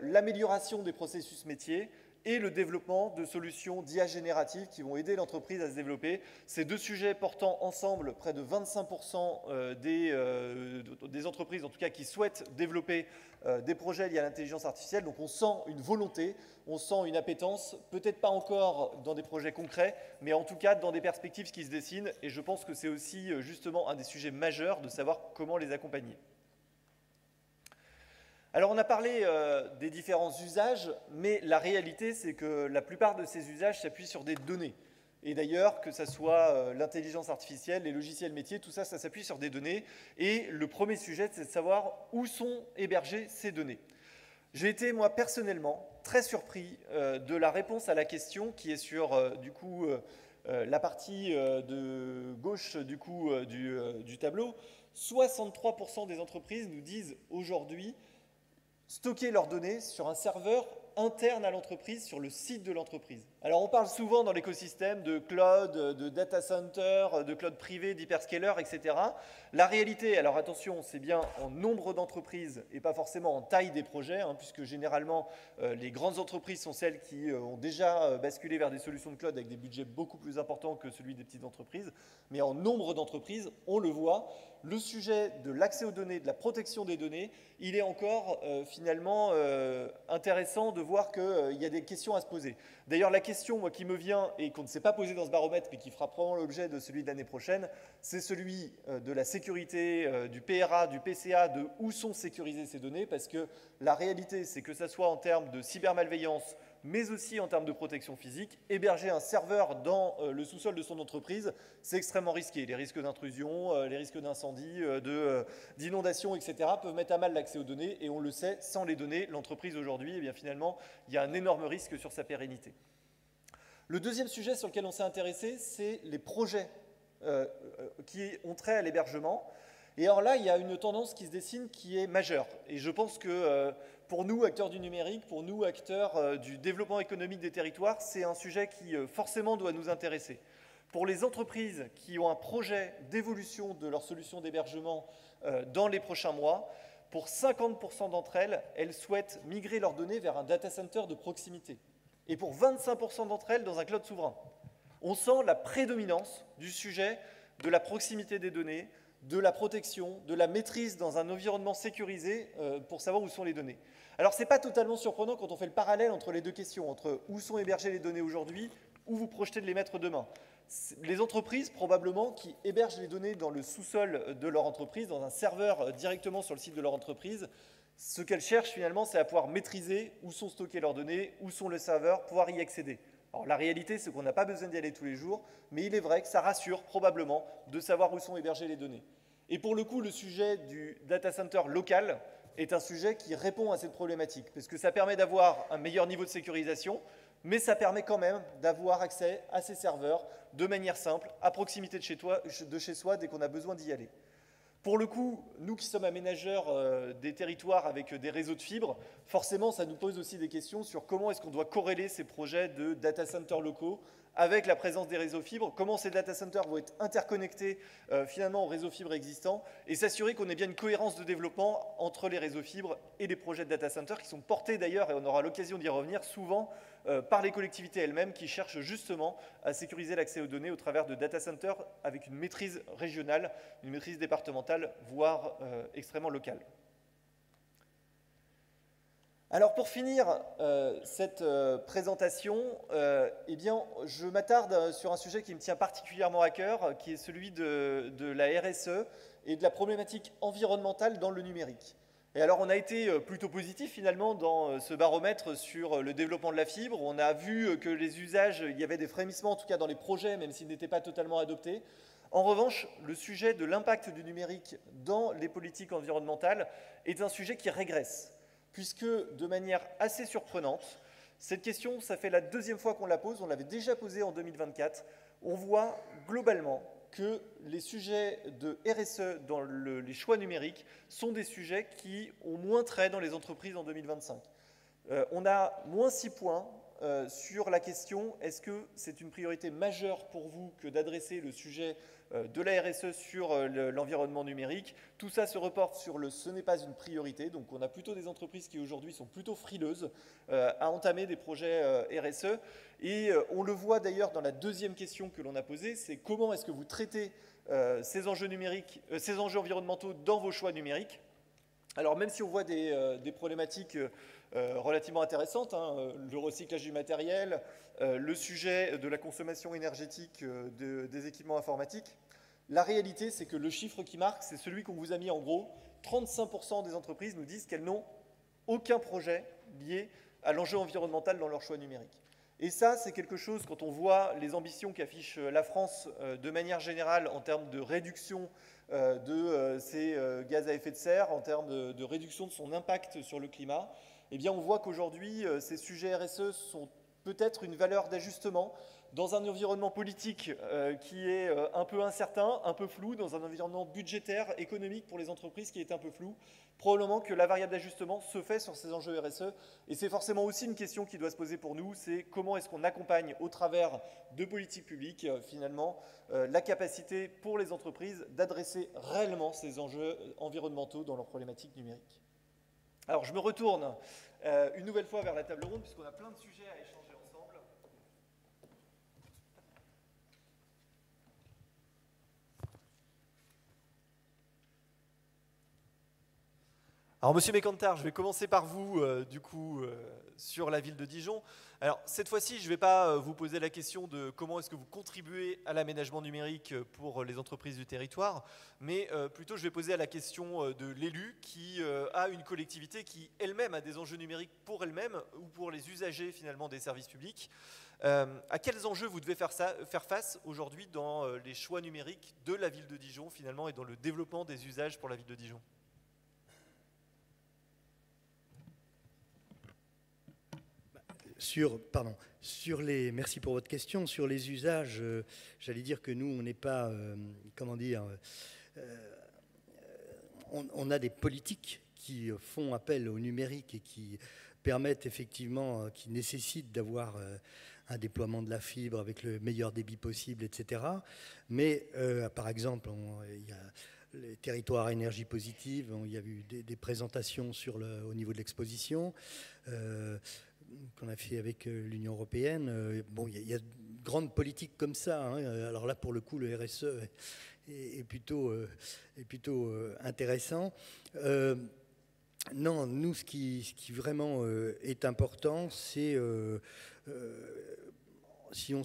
l'amélioration des processus métiers et le développement de solutions d'IA génératives qui vont aider l'entreprise à se développer. Ces 2 sujets portant ensemble près de 25% des entreprises, en tout cas qui souhaitent développer des projets liés à l'intelligence artificielle. Donc on sent une volonté, on sent une appétence, peut-être pas encore dans des projets concrets, mais en tout cas dans des perspectives qui se dessinent. Et je pense que c'est aussi justement un des sujets majeurs de savoir comment les accompagner. Alors on a parlé des différents usages, mais la réalité c'est que la plupart de ces usages s'appuient sur des données. Et d'ailleurs, que ce soit l'intelligence artificielle, les logiciels métiers, tout ça, ça s'appuie sur des données. Et le premier sujet, c'est de savoir où sont hébergées ces données. J'ai été, moi, personnellement, très surpris de la réponse à la question qui est sur, la partie de gauche du tableau. 63% des entreprises nous disent aujourd'hui stocker leurs données sur un serveur interne à l'entreprise, sur le site de l'entreprise. Alors on parle souvent dans l'écosystème de cloud, de data center, de cloud privé, d'hyperscaler, etc. La réalité, alors attention, c'est bien en nombre d'entreprises et pas forcément en taille des projets, puisque généralement les grandes entreprises sont celles qui ont déjà basculé vers des solutions de cloud avec des budgets beaucoup plus importants que celui des petites entreprises. Mais en nombre d'entreprises, on le voit, le sujet de l'accès aux données, de la protection des données, il est encore finalement intéressant de voir qu'il y a des questions à se poser. D'ailleurs, la question question moi, qui me vient et qu'on ne s'est pas posée dans ce baromètre, mais qui fera probablement l'objet de celui de l'année prochaine, c'est celui de la sécurité, du PRA, du PCA, de où sont sécurisées ces données, parce que la réalité, c'est que ça soit en termes de cybermalveillance, mais aussi en termes de protection physique, héberger un serveur dans le sous-sol de son entreprise, c'est extrêmement risqué. Les risques d'intrusion, les risques d'incendie, d'inondation, etc. peuvent mettre à mal l'accès aux données, et on le sait, sans les données, l'entreprise aujourd'hui, eh bien, finalement, il y a un énorme risque sur sa pérennité. Le deuxième sujet sur lequel on s'est intéressé, c'est les projets qui ont trait à l'hébergement. Et alors là, il y a une tendance qui se dessine qui est majeure. Et je pense que pour nous, acteurs du numérique, pour nous, acteurs du développement économique des territoires, c'est un sujet qui forcément doit nous intéresser. Pour les entreprises qui ont un projet d'évolution de leur solution d'hébergement dans les prochains mois, pour 50% d'entre elles, elles souhaitent migrer leurs données vers un data center de proximité. Et pour 25% d'entre elles, dans un cloud souverain. On sent la prédominance du sujet de la proximité des données, de la protection, de la maîtrise dans un environnement sécurisé pour savoir où sont les données. Alors, ce n'est pas totalement surprenant quand on fait le parallèle entre les deux questions, entre où sont hébergées les données aujourd'hui, où vous projetez de les mettre demain. Les entreprises, probablement, qui hébergent les données dans le sous-sol de leur entreprise, dans un serveur directement sur le site de leur entreprise, ce qu'elles cherchent finalement, c'est à pouvoir maîtriser où sont stockées leurs données, où sont les serveurs, pouvoir y accéder. Alors la réalité, c'est qu'on n'a pas besoin d'y aller tous les jours, mais il est vrai que ça rassure probablement de savoir où sont hébergées les données. Et pour le coup, le sujet du data center local est un sujet qui répond à cette problématique, parce que ça permet d'avoir un meilleur niveau de sécurisation, mais ça permet quand même d'avoir accès à ces serveurs de manière simple, à proximité de chez soi, dès qu'on a besoin d'y aller. Pour le coup, nous qui sommes aménageurs des territoires avec des réseaux de fibres, forcément, ça nous pose aussi des questions sur comment est-ce qu'on doit corréler ces projets de data centers locaux avec la présence des réseaux fibres, comment ces data centers vont être interconnectés finalement aux réseaux fibres existants et s'assurer qu'on ait bien une cohérence de développement entre les réseaux fibres et les projets de data centers qui sont portés d'ailleurs, et on aura l'occasion d'y revenir souvent, par les collectivités elles-mêmes qui cherchent justement à sécuriser l'accès aux données au travers de data centers avec une maîtrise régionale, une maîtrise départementale, voire extrêmement locale. Alors pour finir cette présentation, eh bien, je m'attarde sur un sujet qui me tient particulièrement à cœur, qui est celui de la RSE et de la problématique environnementale dans le numérique. Et alors on a été plutôt positif finalement dans ce baromètre sur le développement de la fibre. On a vu que les usages, il y avait des frémissements en tout cas dans les projets, même s'ils n'étaient pas totalement adoptés. En revanche, le sujet de l'impact du numérique dans les politiques environnementales est un sujet qui régresse, puisque de manière assez surprenante, cette question, ça fait la deuxième fois qu'on la pose, on l'avait déjà posée en 2024, on voit globalement que les sujets de RSE dans les choix numériques sont des sujets qui ont moins trait dans les entreprises en 2025. On a moins 6 points sur la question, est-ce que c'est une priorité majeure pour vous que d'adresser le sujet de la RSE sur l'environnement numérique? Tout ça se reporte sur le « ce n'est pas une priorité », donc on a plutôt des entreprises qui aujourd'hui sont plutôt frileuses à entamer des projets RSE. Et on le voit d'ailleurs dans la deuxième question que l'on a posée, c'est comment est-ce que vous traitez ces enjeux numériques, ces enjeux environnementaux dans vos choix numériques. Alors même si on voit des problématiques relativement intéressantes, hein, le recyclage du matériel, le sujet de la consommation énergétique des équipements informatiques, la réalité c'est que le chiffre qui marque, c'est celui qu'on vous a mis en gros, 35% des entreprises nous disent qu'elles n'ont aucun projet lié à l'enjeu environnemental dans leur choix numérique. Et ça, c'est quelque chose, quand on voit les ambitions qu'affiche la France de manière générale en termes de réduction de ses gaz à effet de serre, en termes de réduction de son impact sur le climat, eh bien on voit qu'aujourd'hui, ces sujets RSE sont peut-être une valeur d'ajustement dans un environnement politique qui est un peu incertain, un peu flou, dans un environnement budgétaire, économique pour les entreprises qui est un peu flou. Probablement que la variable d'ajustement se fait sur ces enjeux RSE, et c'est forcément aussi une question qui doit se poser pour nous, c'est comment est-ce qu'on accompagne au travers de politiques publiques, finalement, la capacité pour les entreprises d'adresser réellement ces enjeux environnementaux dans leurs problématiques numériques. Alors je me retourne une nouvelle fois vers la table ronde, puisqu'on a plein de sujets à échanger ensemble. Alors, Monsieur Mécantar, je vais commencer par vous, sur la ville de Dijon. Alors, cette fois-ci, je ne vais pas vous poser la question de comment est-ce que vous contribuez à l'aménagement numérique pour les entreprises du territoire, mais plutôt je vais poser la question de l'élu qui a une collectivité qui elle-même a des enjeux numériques pour elle-même ou pour les usagers finalement des services publics. À quels enjeux vous devez faire face aujourd'hui dans les choix numériques de la ville de Dijon finalement et dans le développement des usages pour la ville de Dijon ?
Merci pour votre question. Sur les usages, j'allais dire que nous, on n'est pas, on a des politiques qui font appel au numérique et qui permettent effectivement, qui nécessitent d'avoir un déploiement de la fibre avec le meilleur débit possible, etc. Mais par exemple, il y a les territoires à énergie positive, il y a eu des présentations au niveau de l'exposition. Qu'on a fait avec l'Union européenne. Bon, il y a de grandes politiques comme ça. Hein. Alors là, pour le coup, le RSE est plutôt intéressant. Non, nous, ce qui vraiment est important, c'est si on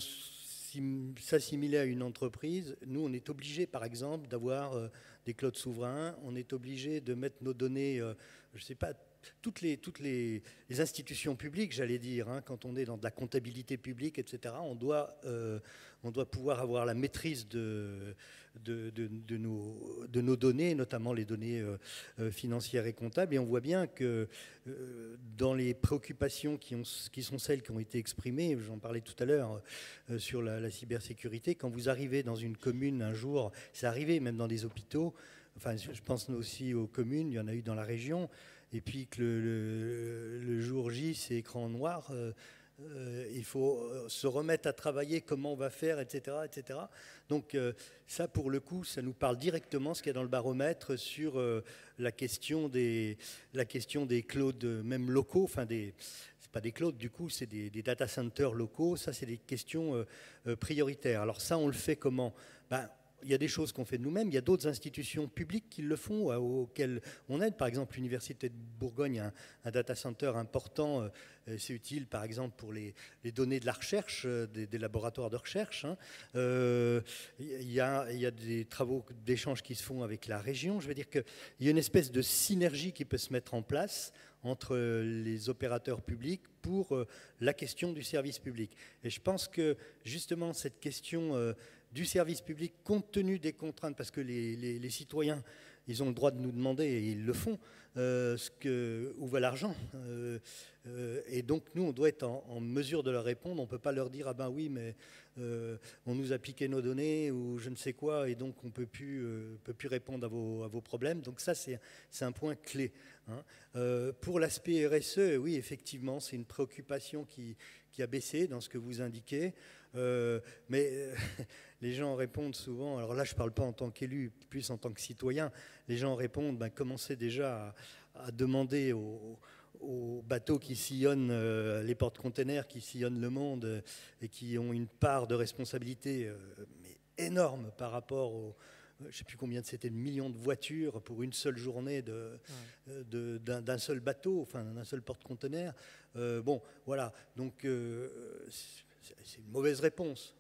s'assimilait à une entreprise, nous, on est obligé, par exemple, d'avoir des clouds souverains. On est obligé de mettre nos données, je ne sais pas, toutes les institutions publiques, j'allais dire, hein, quand on est dans de la comptabilité publique, etc., on doit pouvoir avoir la maîtrise de nos données, notamment les données financières et comptables. Et on voit bien que dans les préoccupations qui sont celles qui ont été exprimées, j'en parlais tout à l'heure sur la cybersécurité, quand vous arrivez dans une commune un jour, c'est arrivé même dans des hôpitaux, enfin je pense aussi aux communes, il y en a eu dans la région, et puis que le jour J, c'est écran noir, il faut se remettre à travailler, comment on va faire, etc. etc. Donc ça, pour le coup, ça nous parle directement, ce qu'il y a dans le baromètre, sur la question des clouds, même locaux, enfin c'est pas des clouds, du coup, c'est des data centers locaux, ça c'est des questions prioritaires. Alors ça, on le fait comment ? Il y a des choses qu'on fait de nous-mêmes, il y a d'autres institutions publiques qui le font, auxquelles on aide. Par exemple, l'Université de Bourgogne a un data center important, c'est utile par exemple pour les données de la recherche, des laboratoires de recherche. Hein. Il y a des travaux d'échange qui se font avec la région. Je veux dire qu'il y a une espèce de synergie qui peut se mettre en place entre les opérateurs publics pour la question du service public. Et je pense que justement cette question du service public, compte tenu des contraintes, parce que les citoyens, ils ont le droit de nous demander, et ils le font, où va l'argent. Et donc, nous, on doit être en mesure de leur répondre. On ne peut pas leur dire « Ah ben oui, mais on nous a piqué nos données » ou je ne sais quoi, et donc on ne peut plus répondre à vos problèmes. Donc ça, c'est un point clé. Hein. Pour l'aspect RSE, oui, effectivement, c'est une préoccupation qui a baissé dans ce que vous indiquez. Mais les gens répondent souvent, alors là je ne parle pas en tant qu'élu, plus en tant que citoyen, les gens répondent, commencez déjà à demander aux bateaux qui sillonnent les porte-containers, qui sillonnent le monde et qui ont une part de responsabilité mais énorme par rapport je ne sais plus combien c'était, de millions de voitures pour une seule journée d'un seul bateau, enfin d'un seul porte-container. Bon, voilà, donc c'est une mauvaise réponse.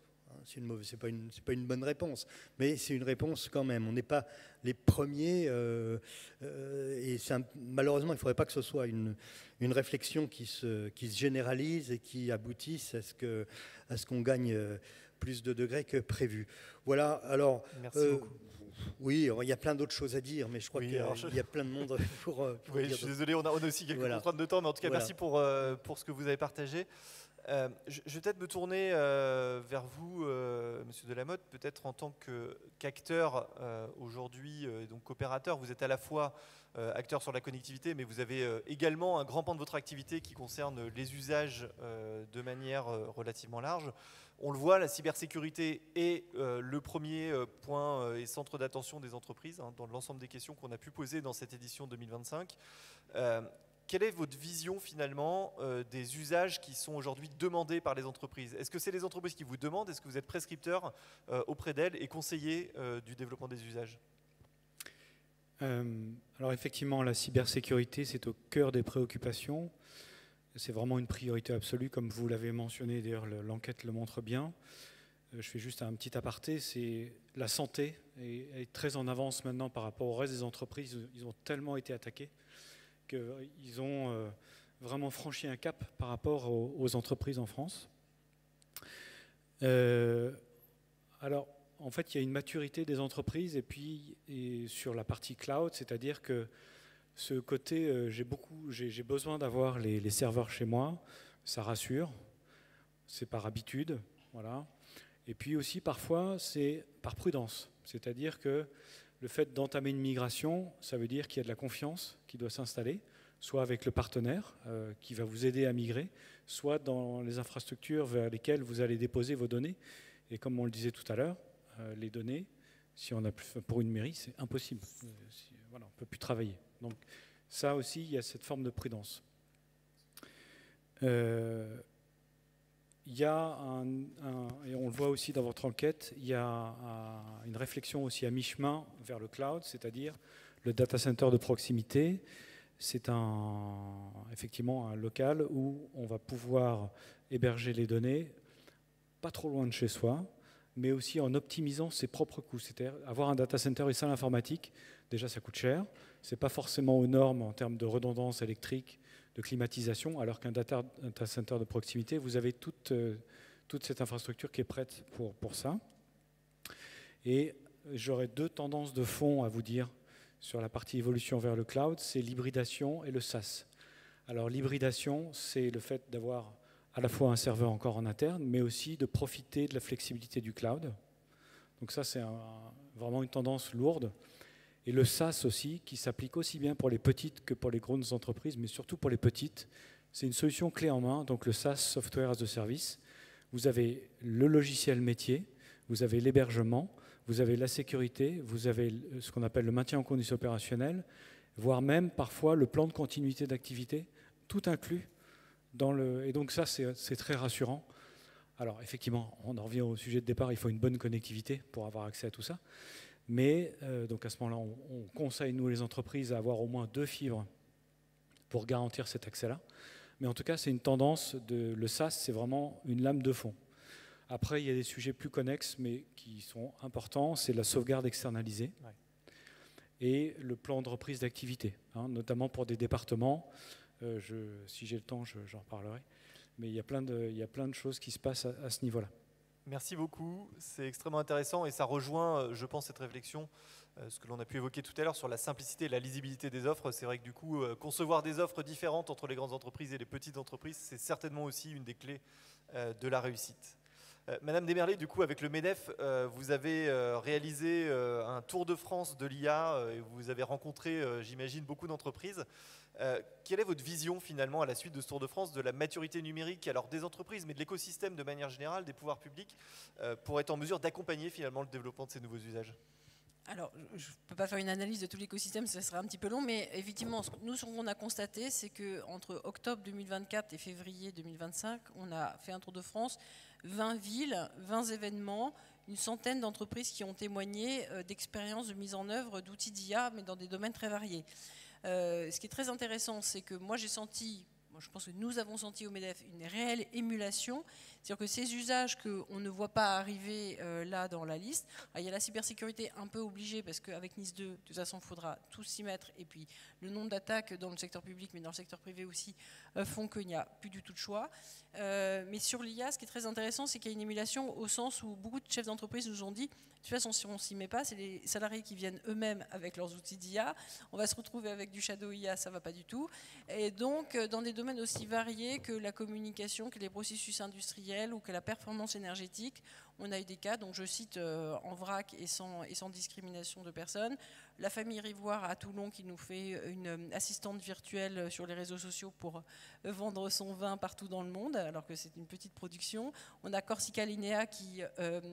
C'est pas une bonne réponse, mais c'est une réponse quand même. On n'est pas les premiers, et malheureusement, il ne faudrait pas que ce soit une réflexion qui se généralise et qui aboutisse à ce qu'on gagne plus de degrés que prévu. Voilà, alors...
Merci beaucoup.
Oui, il y a plein d'autres choses à dire, mais je crois qu'il y a plein de monde pour
oui,
dire.
Je suis désolé, on a aussi quelques contraintes de temps, mais en tout cas, merci pour ce que vous avez partagé. Je vais peut-être me tourner vers vous, Monsieur Delamotte, peut-être en tant qu'acteur aujourd'hui, donc opérateur. Vous êtes à la fois acteur sur la connectivité, mais vous avez également un grand pan de votre activité qui concerne les usages de manière relativement large. On le voit, la cybersécurité est le premier point et centre d'attention des entreprises dans l'ensemble des questions qu'on a pu poser dans cette édition 2025. Quelle est votre vision finalement des usages qui sont aujourd'hui demandés par les entreprises ? Est-ce que c'est les entreprises qui vous demandent ? Est-ce que vous êtes prescripteur auprès d'elles et conseiller du développement des usages ?
Alors effectivement, la cybersécurité, c'est au cœur des préoccupations. C'est vraiment une priorité absolue, comme vous l'avez mentionné, d'ailleurs l'enquête le montre bien. Je fais juste un petit aparté, c'est la santé est très en avance maintenant par rapport au reste des entreprises. Ils ont tellement été attaqués qu'ils ont vraiment franchi un cap par rapport aux entreprises en France. Alors, en fait, il y a une maturité des entreprises et sur la partie cloud, c'est-à-dire que ce côté, j'ai besoin d'avoir les serveurs chez moi, ça rassure, c'est par habitude, voilà. Et puis aussi, parfois, c'est par prudence, c'est-à-dire que le fait d'entamer une migration, ça veut dire qu'il y a de la confiance qui doit s'installer, soit avec le partenaire qui va vous aider à migrer, soit dans les infrastructures vers lesquelles vous allez déposer vos données. Et comme on le disait tout à l'heure, les données, si on a pour une mairie, c'est impossible. Voilà, on ne peut plus travailler. Donc ça aussi, il y a cette forme de prudence. Il y a et on le voit aussi dans votre enquête, il y a une réflexion aussi à mi-chemin vers le cloud, c'est-à-dire le data center de proximité. C'est effectivement un local où on va pouvoir héberger les données, pas trop loin de chez soi, mais aussi en optimisant ses propres coûts. C'est-à-dire avoir un data center et salle informatique, déjà ça coûte cher, ce n'est pas forcément aux normes en termes de redondance électrique, de climatisation, alors qu'un data center de proximité, vous avez toute cette infrastructure qui est prête pour ça. Et j'aurais deux tendances de fond à vous dire sur la partie évolution vers le cloud, c'est l'hybridation et le SaaS. Alors l'hybridation, c'est le fait d'avoir à la fois un serveur encore en interne, mais aussi de profiter de la flexibilité du cloud. Donc ça, c'est vraiment une tendance lourde. Et le SaaS aussi, qui s'applique aussi bien pour les petites que pour les grandes entreprises, mais surtout pour les petites. C'est une solution clé en main, donc le SaaS, Software as a Service. Vous avez le logiciel métier, vous avez l'hébergement, vous avez la sécurité, vous avez ce qu'on appelle le maintien en condition opérationnelle, voire même parfois le plan de continuité d'activité, tout inclus. Et donc ça, c'est très rassurant. Alors effectivement, on en revient au sujet de départ, il faut une bonne connectivité pour avoir accès à tout ça. Mais donc à ce moment-là, on conseille, nous les entreprises, à avoir au moins 2 fibres pour garantir cet accès-là. Mais en tout cas, c'est une tendance, le SaaS, c'est vraiment une lame de fond. Après, il y a des sujets plus connexes, mais qui sont importants, c'est la sauvegarde externalisée et le plan de reprise d'activité, notamment pour des départements. Si j'ai le temps, j'en reparlerai. Mais il y a plein de choses qui se passent à ce niveau-là.
Merci beaucoup, c'est extrêmement intéressant et ça rejoint, je pense, cette réflexion, ce que l'on a pu évoquer tout à l'heure sur la simplicité et la lisibilité des offres. C'est vrai que du coup, concevoir des offres différentes entre les grandes entreprises et les petites entreprises, c'est certainement aussi une des clés de la réussite. Madame Desmerlet, du coup, avec le MEDEF, vous avez réalisé un tour de France de l'IA et vous avez rencontré, j'imagine, beaucoup d'entreprises. Quelle est votre vision finalement à la suite de ce Tour de France de la maturité numérique, alors des entreprises, mais de l'écosystème de manière générale, des pouvoirs publics, pour être en mesure d'accompagner finalement le développement de ces nouveaux usages?
Alors, je ne peux pas faire une analyse de tout l'écosystème, ça serait un petit peu long, mais effectivement, nous, ce qu'on a constaté, c'est qu'entre octobre 2024 et février 2025, on a fait un Tour de France, 20 villes, 20 événements, une centaine d'entreprises qui ont témoigné d'expériences de mise en œuvre d'outils d'IA, mais dans des domaines très variés. Ce qui est très intéressant, c'est que moi j'ai senti, je pense que nous avons senti au MEDEF une réelle émulation, c'est-à-dire que ces usages qu'on ne voit pas arriver là dans la liste, il y a la cybersécurité un peu obligée parce qu'avec NIS 2, de toute façon il faudra tous s'y mettre, et puis le nombre d'attaques dans le secteur public mais dans le secteur privé aussi font qu'il n'y a plus du tout de choix. Mais sur l'IA, ce qui est très intéressant, c'est qu'il y a une émulation au sens où beaucoup de chefs d'entreprise nous ont dit, de toute façon, si on ne s'y met pas, c'est les salariés qui viennent eux-mêmes avec leurs outils d'IA. On va se retrouver avec du shadow IA, ça ne va pas du tout. Et donc, dans des domaines aussi variés que la communication, que les processus industriels ou que la performance énergétique, on a eu des cas, donc je cite en vrac et sans discrimination de personne, la famille Rivoire à Toulon qui nous fait une assistante virtuelle sur les réseaux sociaux pour vendre son vin partout dans le monde, alors que c'est une petite production. On a Corsica Linea qui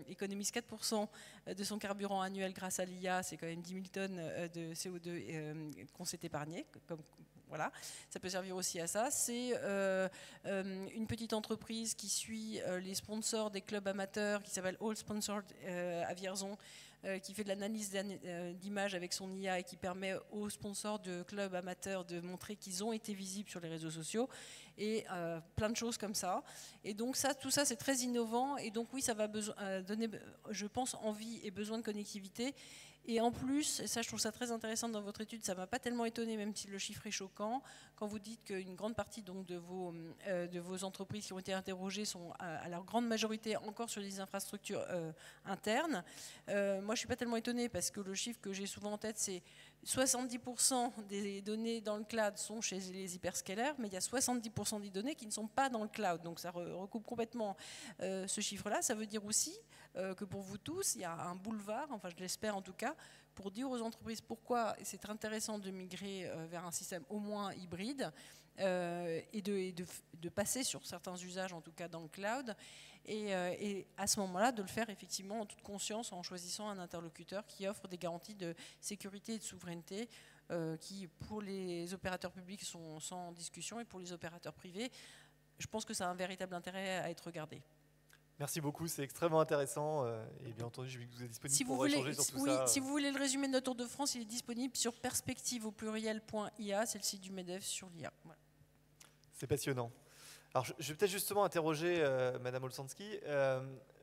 économise 4% de son carburant annuel grâce à l'IA, c'est quand même 10 000 tonnes de CO2 qu'on s'est épargné. Voilà, ça peut servir aussi à ça. C'est une petite entreprise qui suit les sponsors des clubs amateurs qui s'appelle All Sponsored à Vierzon, qui fait de l'analyse d'images avec son IA et qui permet aux sponsors de clubs amateurs de montrer qu'ils ont été visibles sur les réseaux sociaux, et plein de choses comme ça. Et donc tout ça c'est très innovant, et donc oui, ça va donner, je pense, envie et besoin de connectivité. Et en plus, et ça je trouve ça très intéressant dans votre étude, ça ne m'a pas tellement étonné, même si le chiffre est choquant, quand vous dites qu'une grande partie donc, de vos entreprises qui ont été interrogées sont à leur grande majorité encore sur des infrastructures internes. Moi je ne suis pas tellement étonnée, parce que le chiffre que j'ai souvent en tête, c'est 70% des données dans le cloud sont chez les hyperscalers, mais il y a 70% des données qui ne sont pas dans le cloud. Donc ça recoupe complètement ce chiffre-là. Ça veut dire aussi que pour vous tous, il y a un boulevard, enfin je l'espère en tout cas, pour dire aux entreprises pourquoi c'est intéressant de migrer vers un système au moins hybride et de passer sur certains usages, en tout cas dans le cloud, et à ce moment-là de le faire effectivement en toute conscience, en choisissant un interlocuteur qui offre des garanties de sécurité et de souveraineté qui pour les opérateurs publics sont sans discussion, et pour les opérateurs privés, je pense que ça a un véritable intérêt à être regardé.
Merci beaucoup, c'est extrêmement intéressant, et bien entendu, je vais que vous êtes disponible pour échanger sur tout ça.
Si vous voulez le résumé de notre Tour de France, il est disponible sur perspective.ia, c'est le site du MEDEF sur l'IA. Voilà.
C'est passionnant. Alors, je vais peut-être justement interroger Madame Olszański.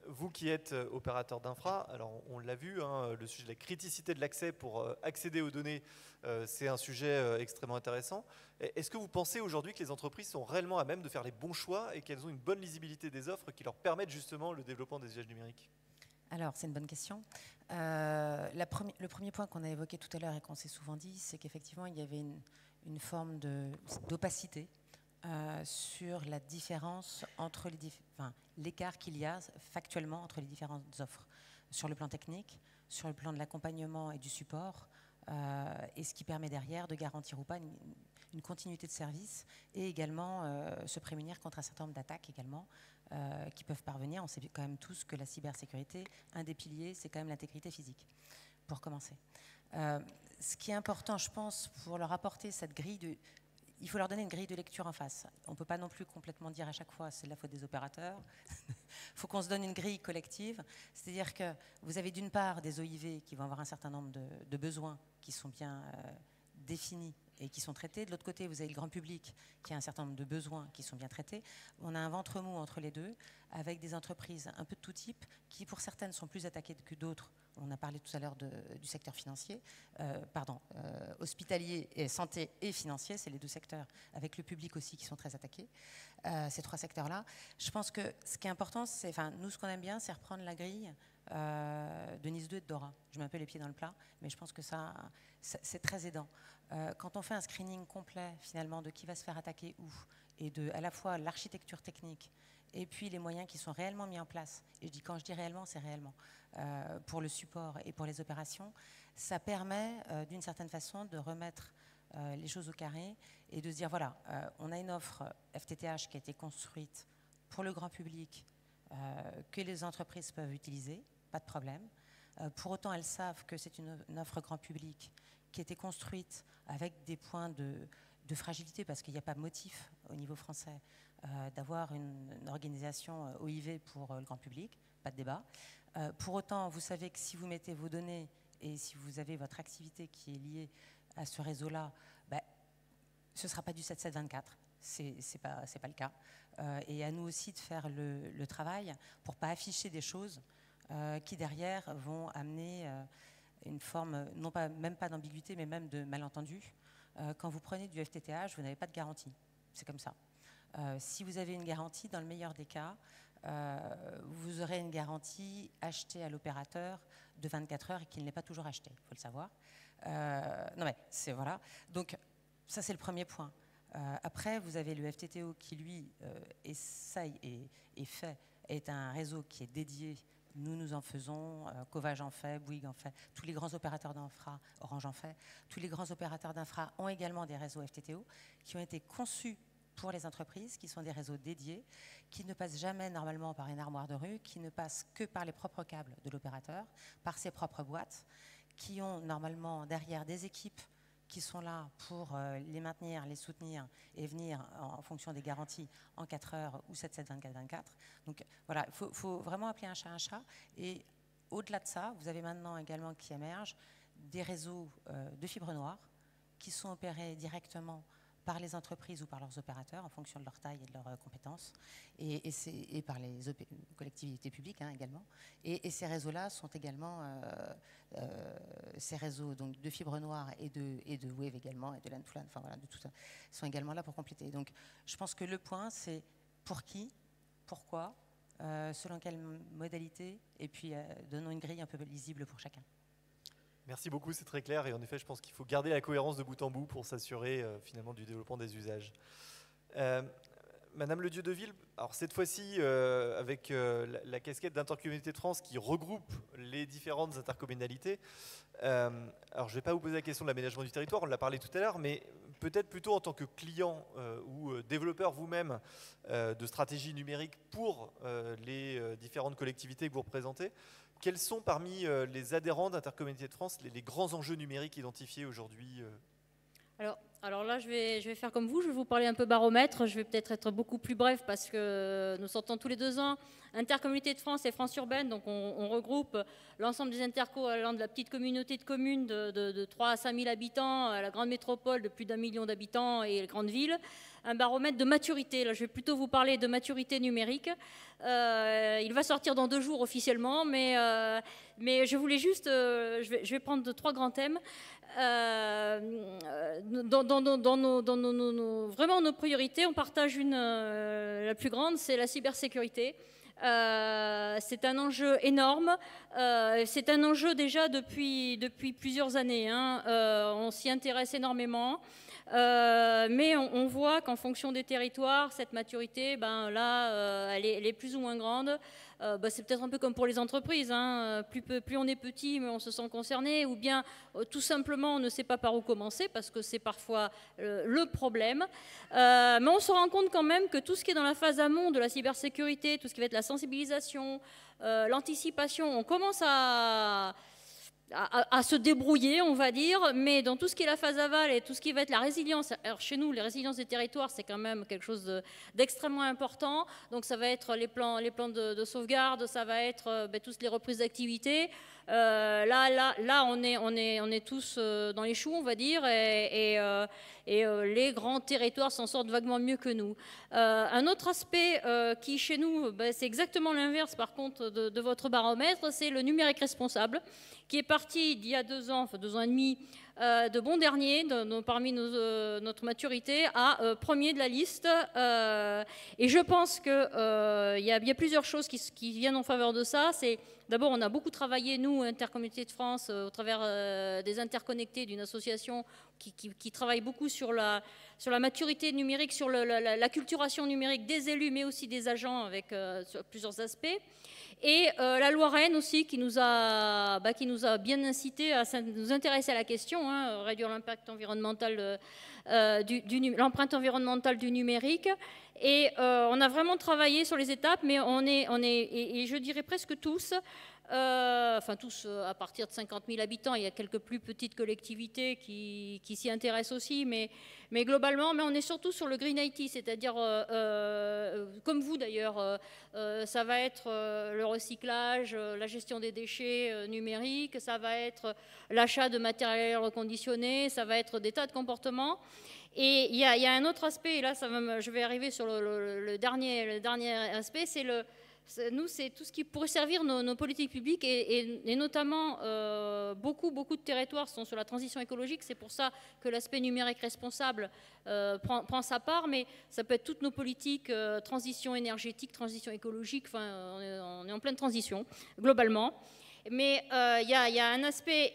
Vous qui êtes opérateur d'infra, alors on l'a vu, hein, le sujet de la criticité de l'accès pour accéder aux données, c'est un sujet extrêmement intéressant. Est-ce que vous pensez aujourd'hui que les entreprises sont réellement à même de faire les bons choix et qu'elles ont une bonne lisibilité des offres qui leur permettent justement le développement des usages numériques ?
Alors, c'est une bonne question. Le premier point qu'on a évoqué tout à l'heure et qu'on s'est souvent dit, c'est qu'effectivement, il y avait une forme d'opacité sur la différence entre l'écart qu'il y a factuellement entre les différentes offres, sur le plan technique, sur le plan de l'accompagnement et du support, et ce qui permet derrière de garantir ou pas une continuité de service, et également se prémunir contre un certain nombre d'attaques également qui peuvent parvenir. On sait quand même tous que la cybersécurité, un des piliers, c'est quand même l'intégrité physique, pour commencer. Ce qui est important, je pense, pour leur apporter cette grille il faut leur donner une grille de lecture en face. On ne peut pas non plus complètement dire à chaque fois c'est de la faute des opérateurs. Il faut qu'on se donne une grille collective. C'est-à-dire que vous avez d'une part des OIV qui vont avoir un certain nombre de besoins qui sont bien définis et qui sont traités. De l'autre côté, vous avez le grand public qui a un certain nombre de besoins qui sont bien traités. On a un ventre mou entre les deux, avec des entreprises un peu de tout type, qui pour certaines sont plus attaquées que d'autres. On a parlé tout à l'heure du secteur financier, hospitalier, et santé et financier, c'est les deux secteurs, avec le public aussi qui sont très attaqués, ces trois secteurs-là. Je pense que ce qui est important, nous ce qu'on aime bien, c'est reprendre la grille de NIS 2 et de DORA. Je mets un peu les pieds dans le plat, mais je pense que ça c'est très aidant. Quand on fait un screening complet finalement de qui va se faire attaquer où, et de à la fois l'architecture technique et puis les moyens qui sont réellement mis en place, et quand je dis réellement, c'est réellement, pour le support et pour les opérations, ça permet d'une certaine façon de remettre les choses au carré et de se dire voilà, on a une offre FTTH qui a été construite pour le grand public, que les entreprises peuvent utiliser, pas de problème. Pour autant, elles savent que c'est une offre grand public qui a été construite avec des points de fragilité, parce qu'il n'y a pas motif au niveau français d'avoir une organisation OIV pour le grand public, pas de débat. Pour autant, vous savez que si vous mettez vos données et si vous avez votre activité qui est liée à ce réseau-là, ce ne sera pas du 7.7.24. C'est pas le cas. Et à nous aussi de faire le travail pour ne pas afficher des choses qui derrière vont amener une forme, même pas d'ambiguïté, mais même de malentendu. Quand vous prenez du FTTH, vous n'avez pas de garantie. C'est comme ça. Si vous avez une garantie, dans le meilleur des cas, vous aurez une garantie achetée à l'opérateur de 24 heures et qui ne l'est pas toujours achetée, il faut le savoir. Voilà. Donc ça, c'est le premier point. Après, vous avez le FTTO qui, lui, est un réseau qui est dédié. Nous en faisons, Covage en fait, Bouygues en fait, tous les grands opérateurs d'infra, Orange en fait, tous les grands opérateurs d'infra ont également des réseaux FTTO qui ont été conçus pour les entreprises, qui sont des réseaux dédiés, qui ne passent jamais normalement par une armoire de rue, qui ne passent que par les propres câbles de l'opérateur, par ses propres boîtes, qui ont normalement derrière des équipes qui sont là pour les maintenir, les soutenir et venir en fonction des garanties en 4 heures ou 7/7, 24/24. Donc voilà, il faut vraiment appeler un chat un chat. Et au-delà de ça, vous avez maintenant également qui émergent des réseaux de fibres noires qui sont opérés directement par les entreprises ou par leurs opérateurs en fonction de leur taille et de leurs compétences, et par les collectivités publiques également. Et ces réseaux-là sont également, ces réseaux donc, de fibres noires et de Wave également, et de LAN to LAN, enfin voilà, de tout ça, sont également là pour compléter. Donc je pense que le point, c'est pour qui, pourquoi, selon quelle modalité, et puis donnons une grille un peu lisible pour chacun.
Merci beaucoup, c'est très clair. Et en effet, je pense qu'il faut garder la cohérence de bout en bout pour s'assurer finalement du développement des usages. Madame Le Dieudeville, alors cette fois-ci avec la casquette d'Intercommunalité de France qui regroupe les différentes intercommunalités. Alors je ne vais pas vous poser la question de l'aménagement du territoire, on l'a parlé tout à l'heure, mais peut-être plutôt en tant que client ou développeur vous-même de stratégies numériques pour les différentes collectivités que vous représentez. Quels sont parmi les adhérents d'Intercommunalité de France les grands enjeux numériques identifiés aujourd'hui?
Alors là, je vais faire comme vous, je vais vous parler un peu baromètre. Je vais peut-être être beaucoup plus bref parce que nous sortons tous les 2 ans Intercommunalité de France et France Urbaine. Donc on regroupe l'ensemble des intercos allant de la petite communauté de communes de 3 à 5 000 habitants à la grande métropole de plus d'1 million d'habitants et les grandes villes. Un baromètre de maturité. Là, je vais plutôt vous parler de maturité numérique. Il va sortir dans 2 jours officiellement, mais je voulais juste, je vais prendre 3 grands thèmes. Vraiment nos priorités, on partage la plus grande, c'est la cybersécurité. C'est un enjeu énorme, c'est un enjeu déjà depuis plusieurs années, on s'y intéresse énormément. Mais on voit qu'en fonction des territoires, cette maturité, elle est plus ou moins grande. C'est peut-être un peu comme pour les entreprises, plus on est petit, mais on se sent concerné, ou bien tout simplement on ne sait pas par où commencer, parce que c'est parfois le problème. Mais on se rend compte quand même que tout ce qui est dans la phase amont de la cybersécurité, tout ce qui va être la sensibilisation, l'anticipation, on commence à se débrouiller, on va dire, mais dans tout ce qui est la phase aval et tout ce qui va être la résilience, alors chez nous, les résiliences des territoires, c'est quand même quelque chose d'extrêmement important. Donc ça va être les plans de sauvegarde, ça va être toutes les reprises d'activité. Là, on est tous dans les choux, on va dire, et les grands territoires s'en sortent vaguement mieux que nous. Un autre aspect qui, chez nous, c'est exactement l'inverse, par contre, de votre baromètre, c'est le numérique responsable, qui est parti d'il y a 2 ans, enfin 2 ans et demi, de bon dernier, parmi notre maturité, à premier de la liste. Et je pense qu'il y a plusieurs choses qui viennent en faveur de ça. D'abord, on a beaucoup travaillé, nous, Intercommunalité de France, au travers des interconnectés d'une association qui travaille beaucoup sur la maturité numérique, sur l'acculturation numérique des élus, mais aussi des agents, avec sur plusieurs aspects. Et la loi Rennes aussi, qui nous a bien incité à nous intéresser à la question, réduire l'impact environnemental, l'empreinte environnementale du numérique. Et on a vraiment travaillé sur les étapes, mais on est et je dirais presque tous, tous à partir de 50 000 habitants, il y a quelques plus petites collectivités qui s'y intéressent aussi, mais globalement, on est surtout sur le Green IT, c'est-à-dire, comme vous d'ailleurs, ça va être le recyclage, la gestion des déchets numériques, ça va être l'achat de matériel reconditionné, ça va être des tas de comportements. Et il y a un autre aspect, et là je vais arriver sur le dernier aspect, nous, c'est tout ce qui pourrait servir nos politiques publiques, et notamment beaucoup de territoires sont sur la transition écologique. C'est pour ça que l'aspect numérique responsable prend sa part, mais ça peut être toutes nos politiques, transition énergétique, transition écologique, on est en pleine transition, globalement. Mais il y a un aspect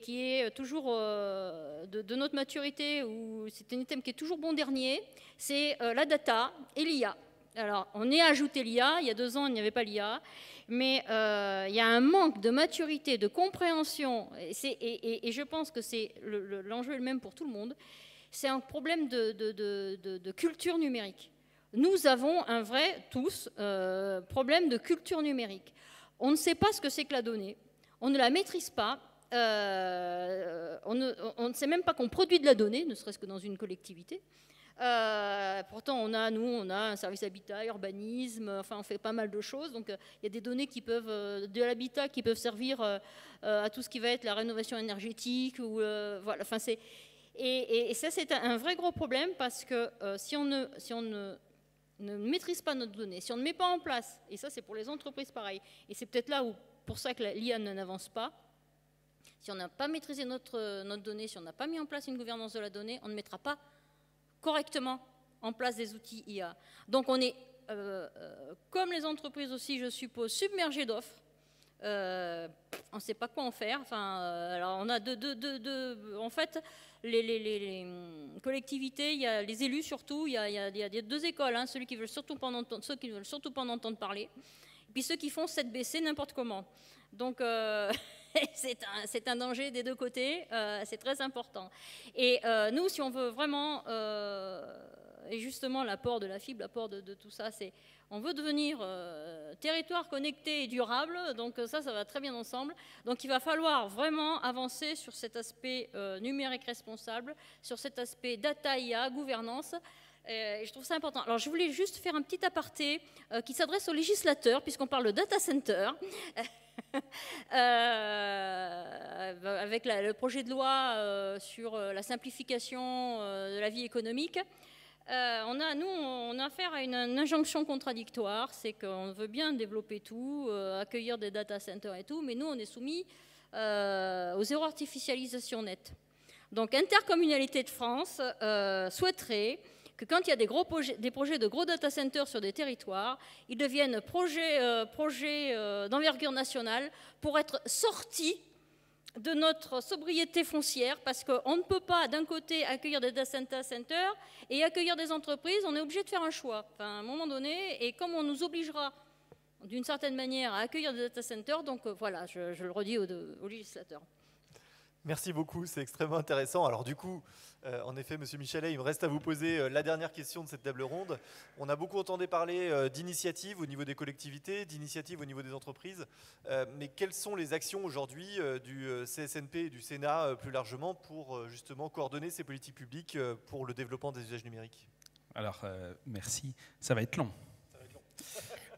qui est toujours de notre maturité, où c'est un thème qui est toujours bon dernier, c'est la data et l'IA. Alors, on est ajouté l'IA, il y a 2 ans, il n'y avait pas l'IA, mais il y a un manque de maturité, de compréhension, et je pense que c'est l'enjeu est le même pour tout le monde, c'est un problème de culture numérique. Nous avons un vrai, tous, problème de culture numérique. On ne sait pas ce que c'est que la donnée, on ne la maîtrise pas, on ne sait même pas qu'on produit de la donnée, ne serait-ce que dans une collectivité. Pourtant, on a un service habitat, urbanisme, enfin, on fait pas mal de choses. Donc, il y a des données qui peuvent, de l'habitat qui peuvent servir à tout ce qui va être la rénovation énergétique. Ou, voilà, enfin, et ça, c'est un vrai gros problème parce que si on ne maîtrise pas notre donnée, si on ne met pas en place, et ça, c'est pour les entreprises pareil, et c'est peut-être là où, pour ça que l'IA n'avance pas, si on n'a pas maîtrisé notre donnée, si on n'a pas mis en place une gouvernance de la donnée, on ne mettra pas correctement en place des outils IA. Donc on est, comme les entreprises aussi, je suppose, submergées d'offres. On ne sait pas quoi en faire. Enfin, alors on a en fait, les collectivités, il y a les élus surtout, il y a deux écoles, hein, ceux qui veulent surtout pas en entendre parler, et puis ceux qui font 7BC n'importe comment. Donc c'est un danger des deux côtés, c'est très important. Et nous, si on veut vraiment, et justement l'apport de la fibre, l'apport de tout ça, c'est on veut devenir territoire connecté et durable, donc ça va très bien ensemble. Donc il va falloir vraiment avancer sur cet aspect numérique responsable, sur cet aspect data IA, gouvernance. Et je trouve ça important. Alors je voulais juste faire un petit aparté qui s'adresse aux législateurs, puisqu'on parle de data center. Avec le projet de loi sur la simplification de la vie économique, on a affaire à une injonction contradictoire, c'est qu'on veut bien développer tout, accueillir des data centers et tout, mais nous on est soumis au zéro artificialisation nette. Donc Intercommunalité de France souhaiterait que quand il y a des projets de gros data centers sur des territoires, ils deviennent projets d'envergure nationale pour être sortis de notre sobriété foncière, parce qu'on ne peut pas d'un côté accueillir des data centers et accueillir des entreprises, on est obligé de faire un choix, enfin, à un moment donné, et comme on nous obligera d'une certaine manière à accueillir des data centers, donc voilà, je le redis aux législateurs.
Merci beaucoup, c'est extrêmement intéressant. Alors du coup, en effet, Monsieur Michelet, il me reste à vous poser la dernière question de cette table ronde. On a beaucoup entendu parler d'initiatives au niveau des collectivités, d'initiatives au niveau des entreprises, mais quelles sont les actions aujourd'hui du CSNP et du Sénat plus largement pour justement coordonner ces politiques publiques pour le développement des usages numériques?
Alors, merci. Ça va être long.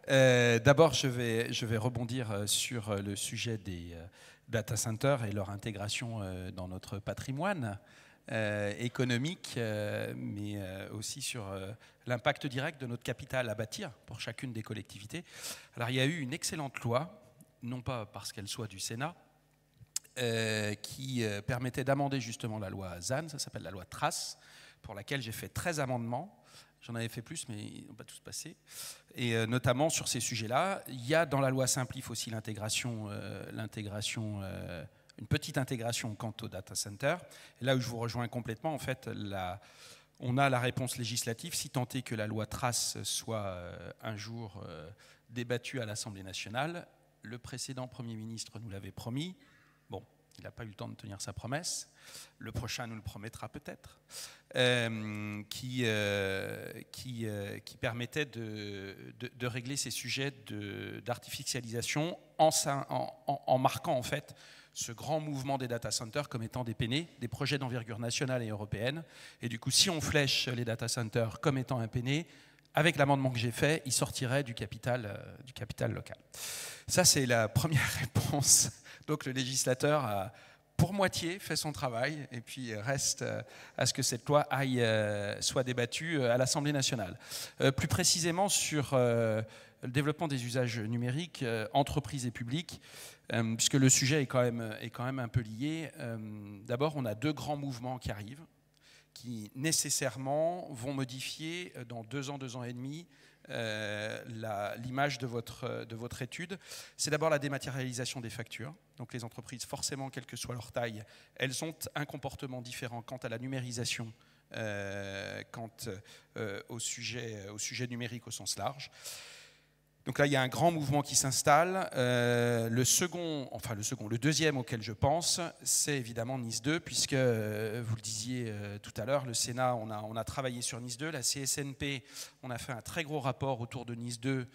D'abord, je vais rebondir sur le sujet des data centers et leur intégration dans notre patrimoine économique, mais aussi sur l'impact direct de notre capital à bâtir pour chacune des collectivités. Alors, il y a eu une excellente loi, non pas parce qu'elle soit du Sénat, qui permettait d'amender justement la loi ZAN, ça s'appelle la loi Trace, pour laquelle j'ai fait 13 amendements. J'en avais fait plus, mais ils n'ont pas tous passé. Et notamment sur ces sujets-là, il y a dans la loi Simplif aussi l'intégration, une petite intégration quant au data center. Et là où je vous rejoins complètement, en fait, on a la réponse législative, si tant est que la loi Trace soit un jour débattue à l'Assemblée nationale. Le précédent Premier ministre nous l'avait promis. Bon, il n'a pas eu le temps de tenir sa promesse. Le prochain nous le promettra peut-être. Qui permettait de régler ces sujets d'artificialisation en marquant en fait ce grand mouvement des data centers comme étant des PNE, des projets d'envergure nationale et européenne. Et du coup, si on flèche les data centers comme étant un PNE, avec l'amendement que j'ai fait, il sortirait du capital local. Ça, c'est la première réponse. Donc le législateur a pour moitié fait son travail et puis reste à ce que cette loi soit débattue à l'Assemblée nationale. Plus précisément sur le développement des usages numériques, entreprises et publics, puisque le sujet est quand même un peu lié. D'abord, on a deux grands mouvements qui arrivent, qui nécessairement vont modifier dans 2 ans, 2 ans et demi, l'image de votre étude. C'est d'abord la dématérialisation des factures. Donc les entreprises, forcément, quelle que soit leur taille, elles ont un comportement différent quant à la numérisation, quant au sujet numérique au sens large. Donc là, il y a un grand mouvement qui s'installe. Le deuxième auquel je pense, c'est évidemment NIS 2, puisque, vous le disiez tout à l'heure, le Sénat, on a travaillé sur NIS 2. La CSNP, on a fait un très gros rapport autour de NIS 2,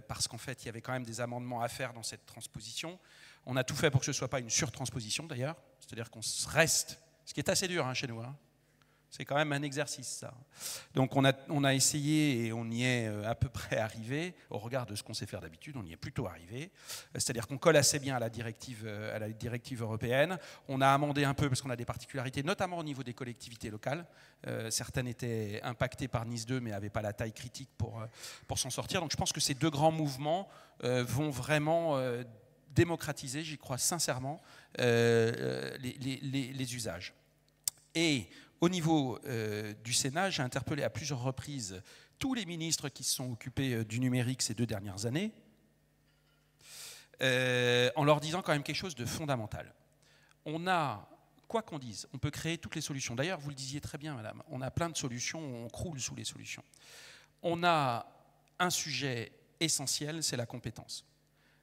parce qu'en fait, il y avait quand même des amendements à faire dans cette transposition. On a tout fait pour que ce ne soit pas une surtransposition, d'ailleurs. C'est-à-dire qu'on reste, ce qui est assez dur chez nous, C'est quand même un exercice, ça. Donc on a essayé et on y est à peu près arrivé. Au regard de ce qu'on sait faire d'habitude, on y est plutôt arrivé. C'est-à-dire qu'on colle assez bien à la directive européenne. On a amendé un peu parce qu'on a des particularités, notamment au niveau des collectivités locales. Certaines étaient impactées par Nice 2, mais n'avaient pas la taille critique pour s'en sortir. Donc je pense que ces deux grands mouvements vont vraiment démocratiser, j'y crois sincèrement, les usages. Et au niveau du Sénat, j'ai interpellé à plusieurs reprises tous les ministres qui se sont occupés du numérique ces 2 dernières années, en leur disant quand même quelque chose de fondamental. On a, quoi qu'on dise, on peut créer toutes les solutions. D'ailleurs, vous le disiez très bien, madame, on a plein de solutions, on croule sous les solutions. On a un sujet essentiel, c'est la compétence.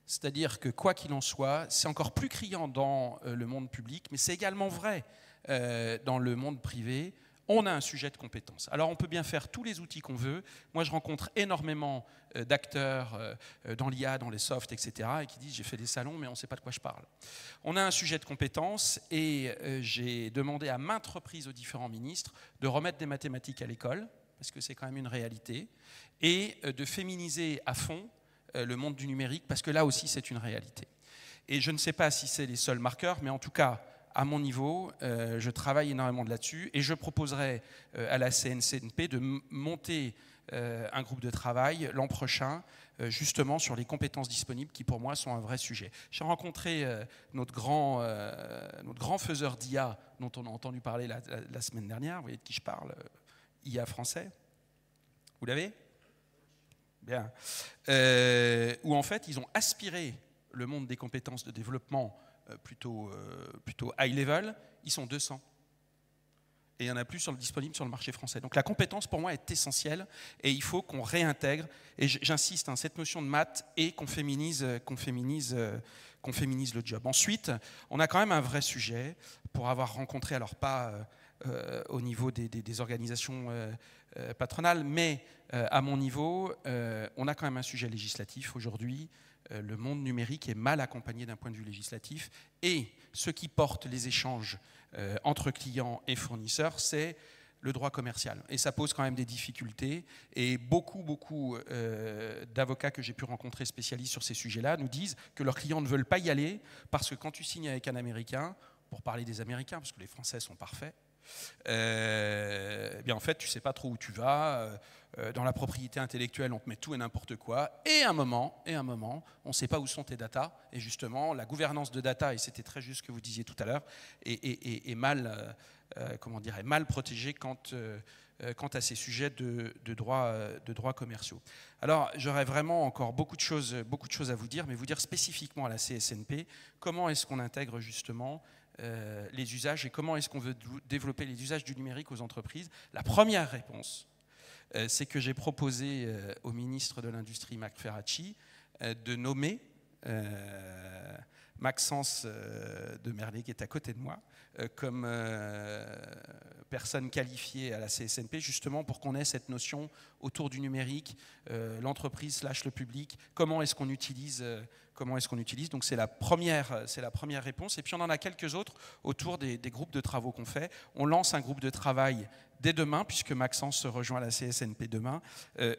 C'est-à-dire que, quoi qu'il en soit, c'est encore plus criant dans le monde public, mais c'est également vrai dans le monde privé, on a un sujet de compétence. Alors on peut bien faire tous les outils qu'on veut. Moi je rencontre énormément d'acteurs dans l'IA, dans les softs, etc. et qui disent j'ai fait des salons mais on ne sait pas de quoi je parle. On a un sujet de compétence et j'ai demandé à maintes reprises aux différents ministres de remettre des mathématiques à l'école, parce que c'est quand même une réalité, et de féminiser à fond le monde du numérique, parce que là aussi c'est une réalité. Et je ne sais pas si c'est les seuls marqueurs, mais en tout cas, à mon niveau, je travaille énormément là-dessus et je proposerai à la CNCNP de monter un groupe de travail l'an prochain, justement sur les compétences disponibles qui pour moi sont un vrai sujet. J'ai rencontré notre grand faiseur d'IA dont on a entendu parler la semaine dernière, vous voyez de qui je parle, IA français. Vous l'avez ? Bien. Où en fait ils ont aspiré le monde des compétences de développement plutôt high level, ils sont 200. Et il n'y en a plus disponible sur le marché français. Donc la compétence pour moi est essentielle et il faut qu'on réintègre, et j'insiste, cette notion de maths et qu'on féminise le job. Ensuite, on a quand même un vrai sujet pour avoir rencontré, alors pas au niveau des organisations patronales, mais à mon niveau, on a quand même un sujet législatif aujourd'hui. Le monde numérique est mal accompagné d'un point de vue législatif et ce qui porte les échanges entre clients et fournisseurs, c'est le droit commercial. Et ça pose quand même des difficultés et beaucoup d'avocats que j'ai pu rencontrer spécialistes sur ces sujets-là nous disent que leurs clients ne veulent pas y aller parce que quand tu signes avec un Américain, pour parler des Américains, parce que les Français sont parfaits, bien en fait tu ne sais pas trop où tu vas. Dans la propriété intellectuelle, on te met tout et n'importe quoi, et à un moment, on ne sait pas où sont tes datas, et justement, la gouvernance de data, et c'était très juste ce que vous disiez tout à l'heure, est mal protégée quant à ces sujets de droits commerciaux. Alors, j'aurais vraiment encore beaucoup de choses à vous dire, mais vous dire spécifiquement à la CSNP, comment est-ce qu'on intègre justement les usages, et comment est-ce qu'on veut développer les usages du numérique aux entreprises. La première réponse, c'est que j'ai proposé au ministre de l'Industrie, Marc Ferracci, de nommer Maxence de Merlet, qui est à côté de moi, comme personne qualifiée à la CSNP, justement pour qu'on ait cette notion autour du numérique, l'entreprise / le public, comment est-ce qu'on utilise. Donc c'est la première réponse. Et puis on en a quelques autres autour des groupes de travaux qu'on fait. On lance un groupe de travail dès demain, puisque Maxence se rejoint à la CSNP demain,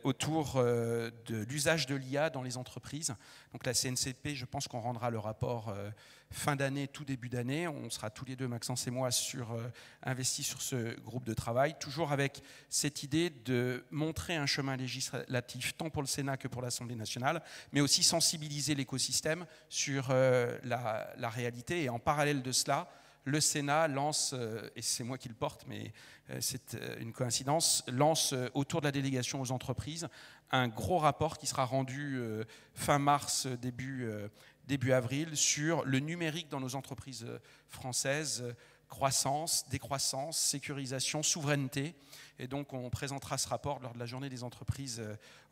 autour de l'usage de l'IA dans les entreprises. Donc la CNCP, je pense qu'on rendra le rapport fin d'année, tout début d'année. On sera tous les deux, Maxence et moi, investis sur ce groupe de travail, toujours avec cette idée de montrer un chemin législatif, tant pour le Sénat que pour l'Assemblée nationale, mais aussi sensibiliser l'écosystème sur la réalité. Et en parallèle de cela, le Sénat lance, et c'est moi qui le porte, mais c'est une coïncidence, lance autour de la délégation aux entreprises un gros rapport qui sera rendu fin mars, début avril, sur le numérique dans nos entreprises françaises, croissance, décroissance, sécurisation, souveraineté. Et donc on présentera ce rapport lors de la journée des entreprises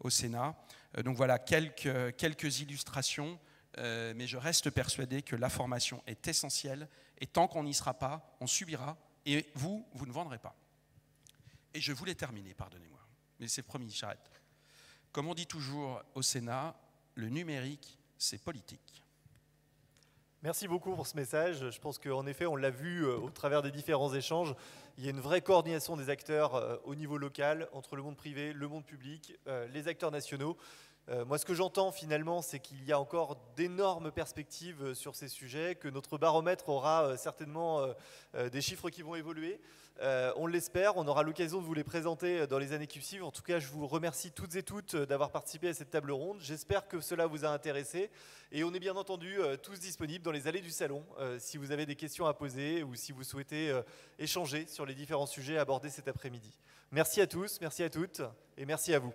au Sénat. Donc voilà, quelques illustrations, mais je reste persuadé que la formation est essentielle. Et tant qu'on n'y sera pas, on subira, et vous ne vendrez pas. Et je voulais terminer, pardonnez-moi, mais c'est promis, j'arrête. Comme on dit toujours au Sénat, le numérique, c'est politique.
Merci beaucoup pour ce message. Je pense qu'en effet, on l'a vu au travers des différents échanges, il y a une vraie coordination des acteurs au niveau local, entre le monde privé, le monde public, les acteurs nationaux. Moi, ce que j'entends finalement, c'est qu'il y a encore d'énormes perspectives sur ces sujets, que notre baromètre aura certainement des chiffres qui vont évoluer. On l'espère, on aura l'occasion de vous les présenter dans les années qui suivent. En tout cas, je vous remercie toutes et toutes d'avoir participé à cette table ronde. J'espère que cela vous a intéressé. Et on est bien entendu tous disponibles dans les allées du salon si vous avez des questions à poser ou si vous souhaitez échanger sur les différents sujets abordés cet après-midi. Merci à tous, merci à toutes et merci à vous.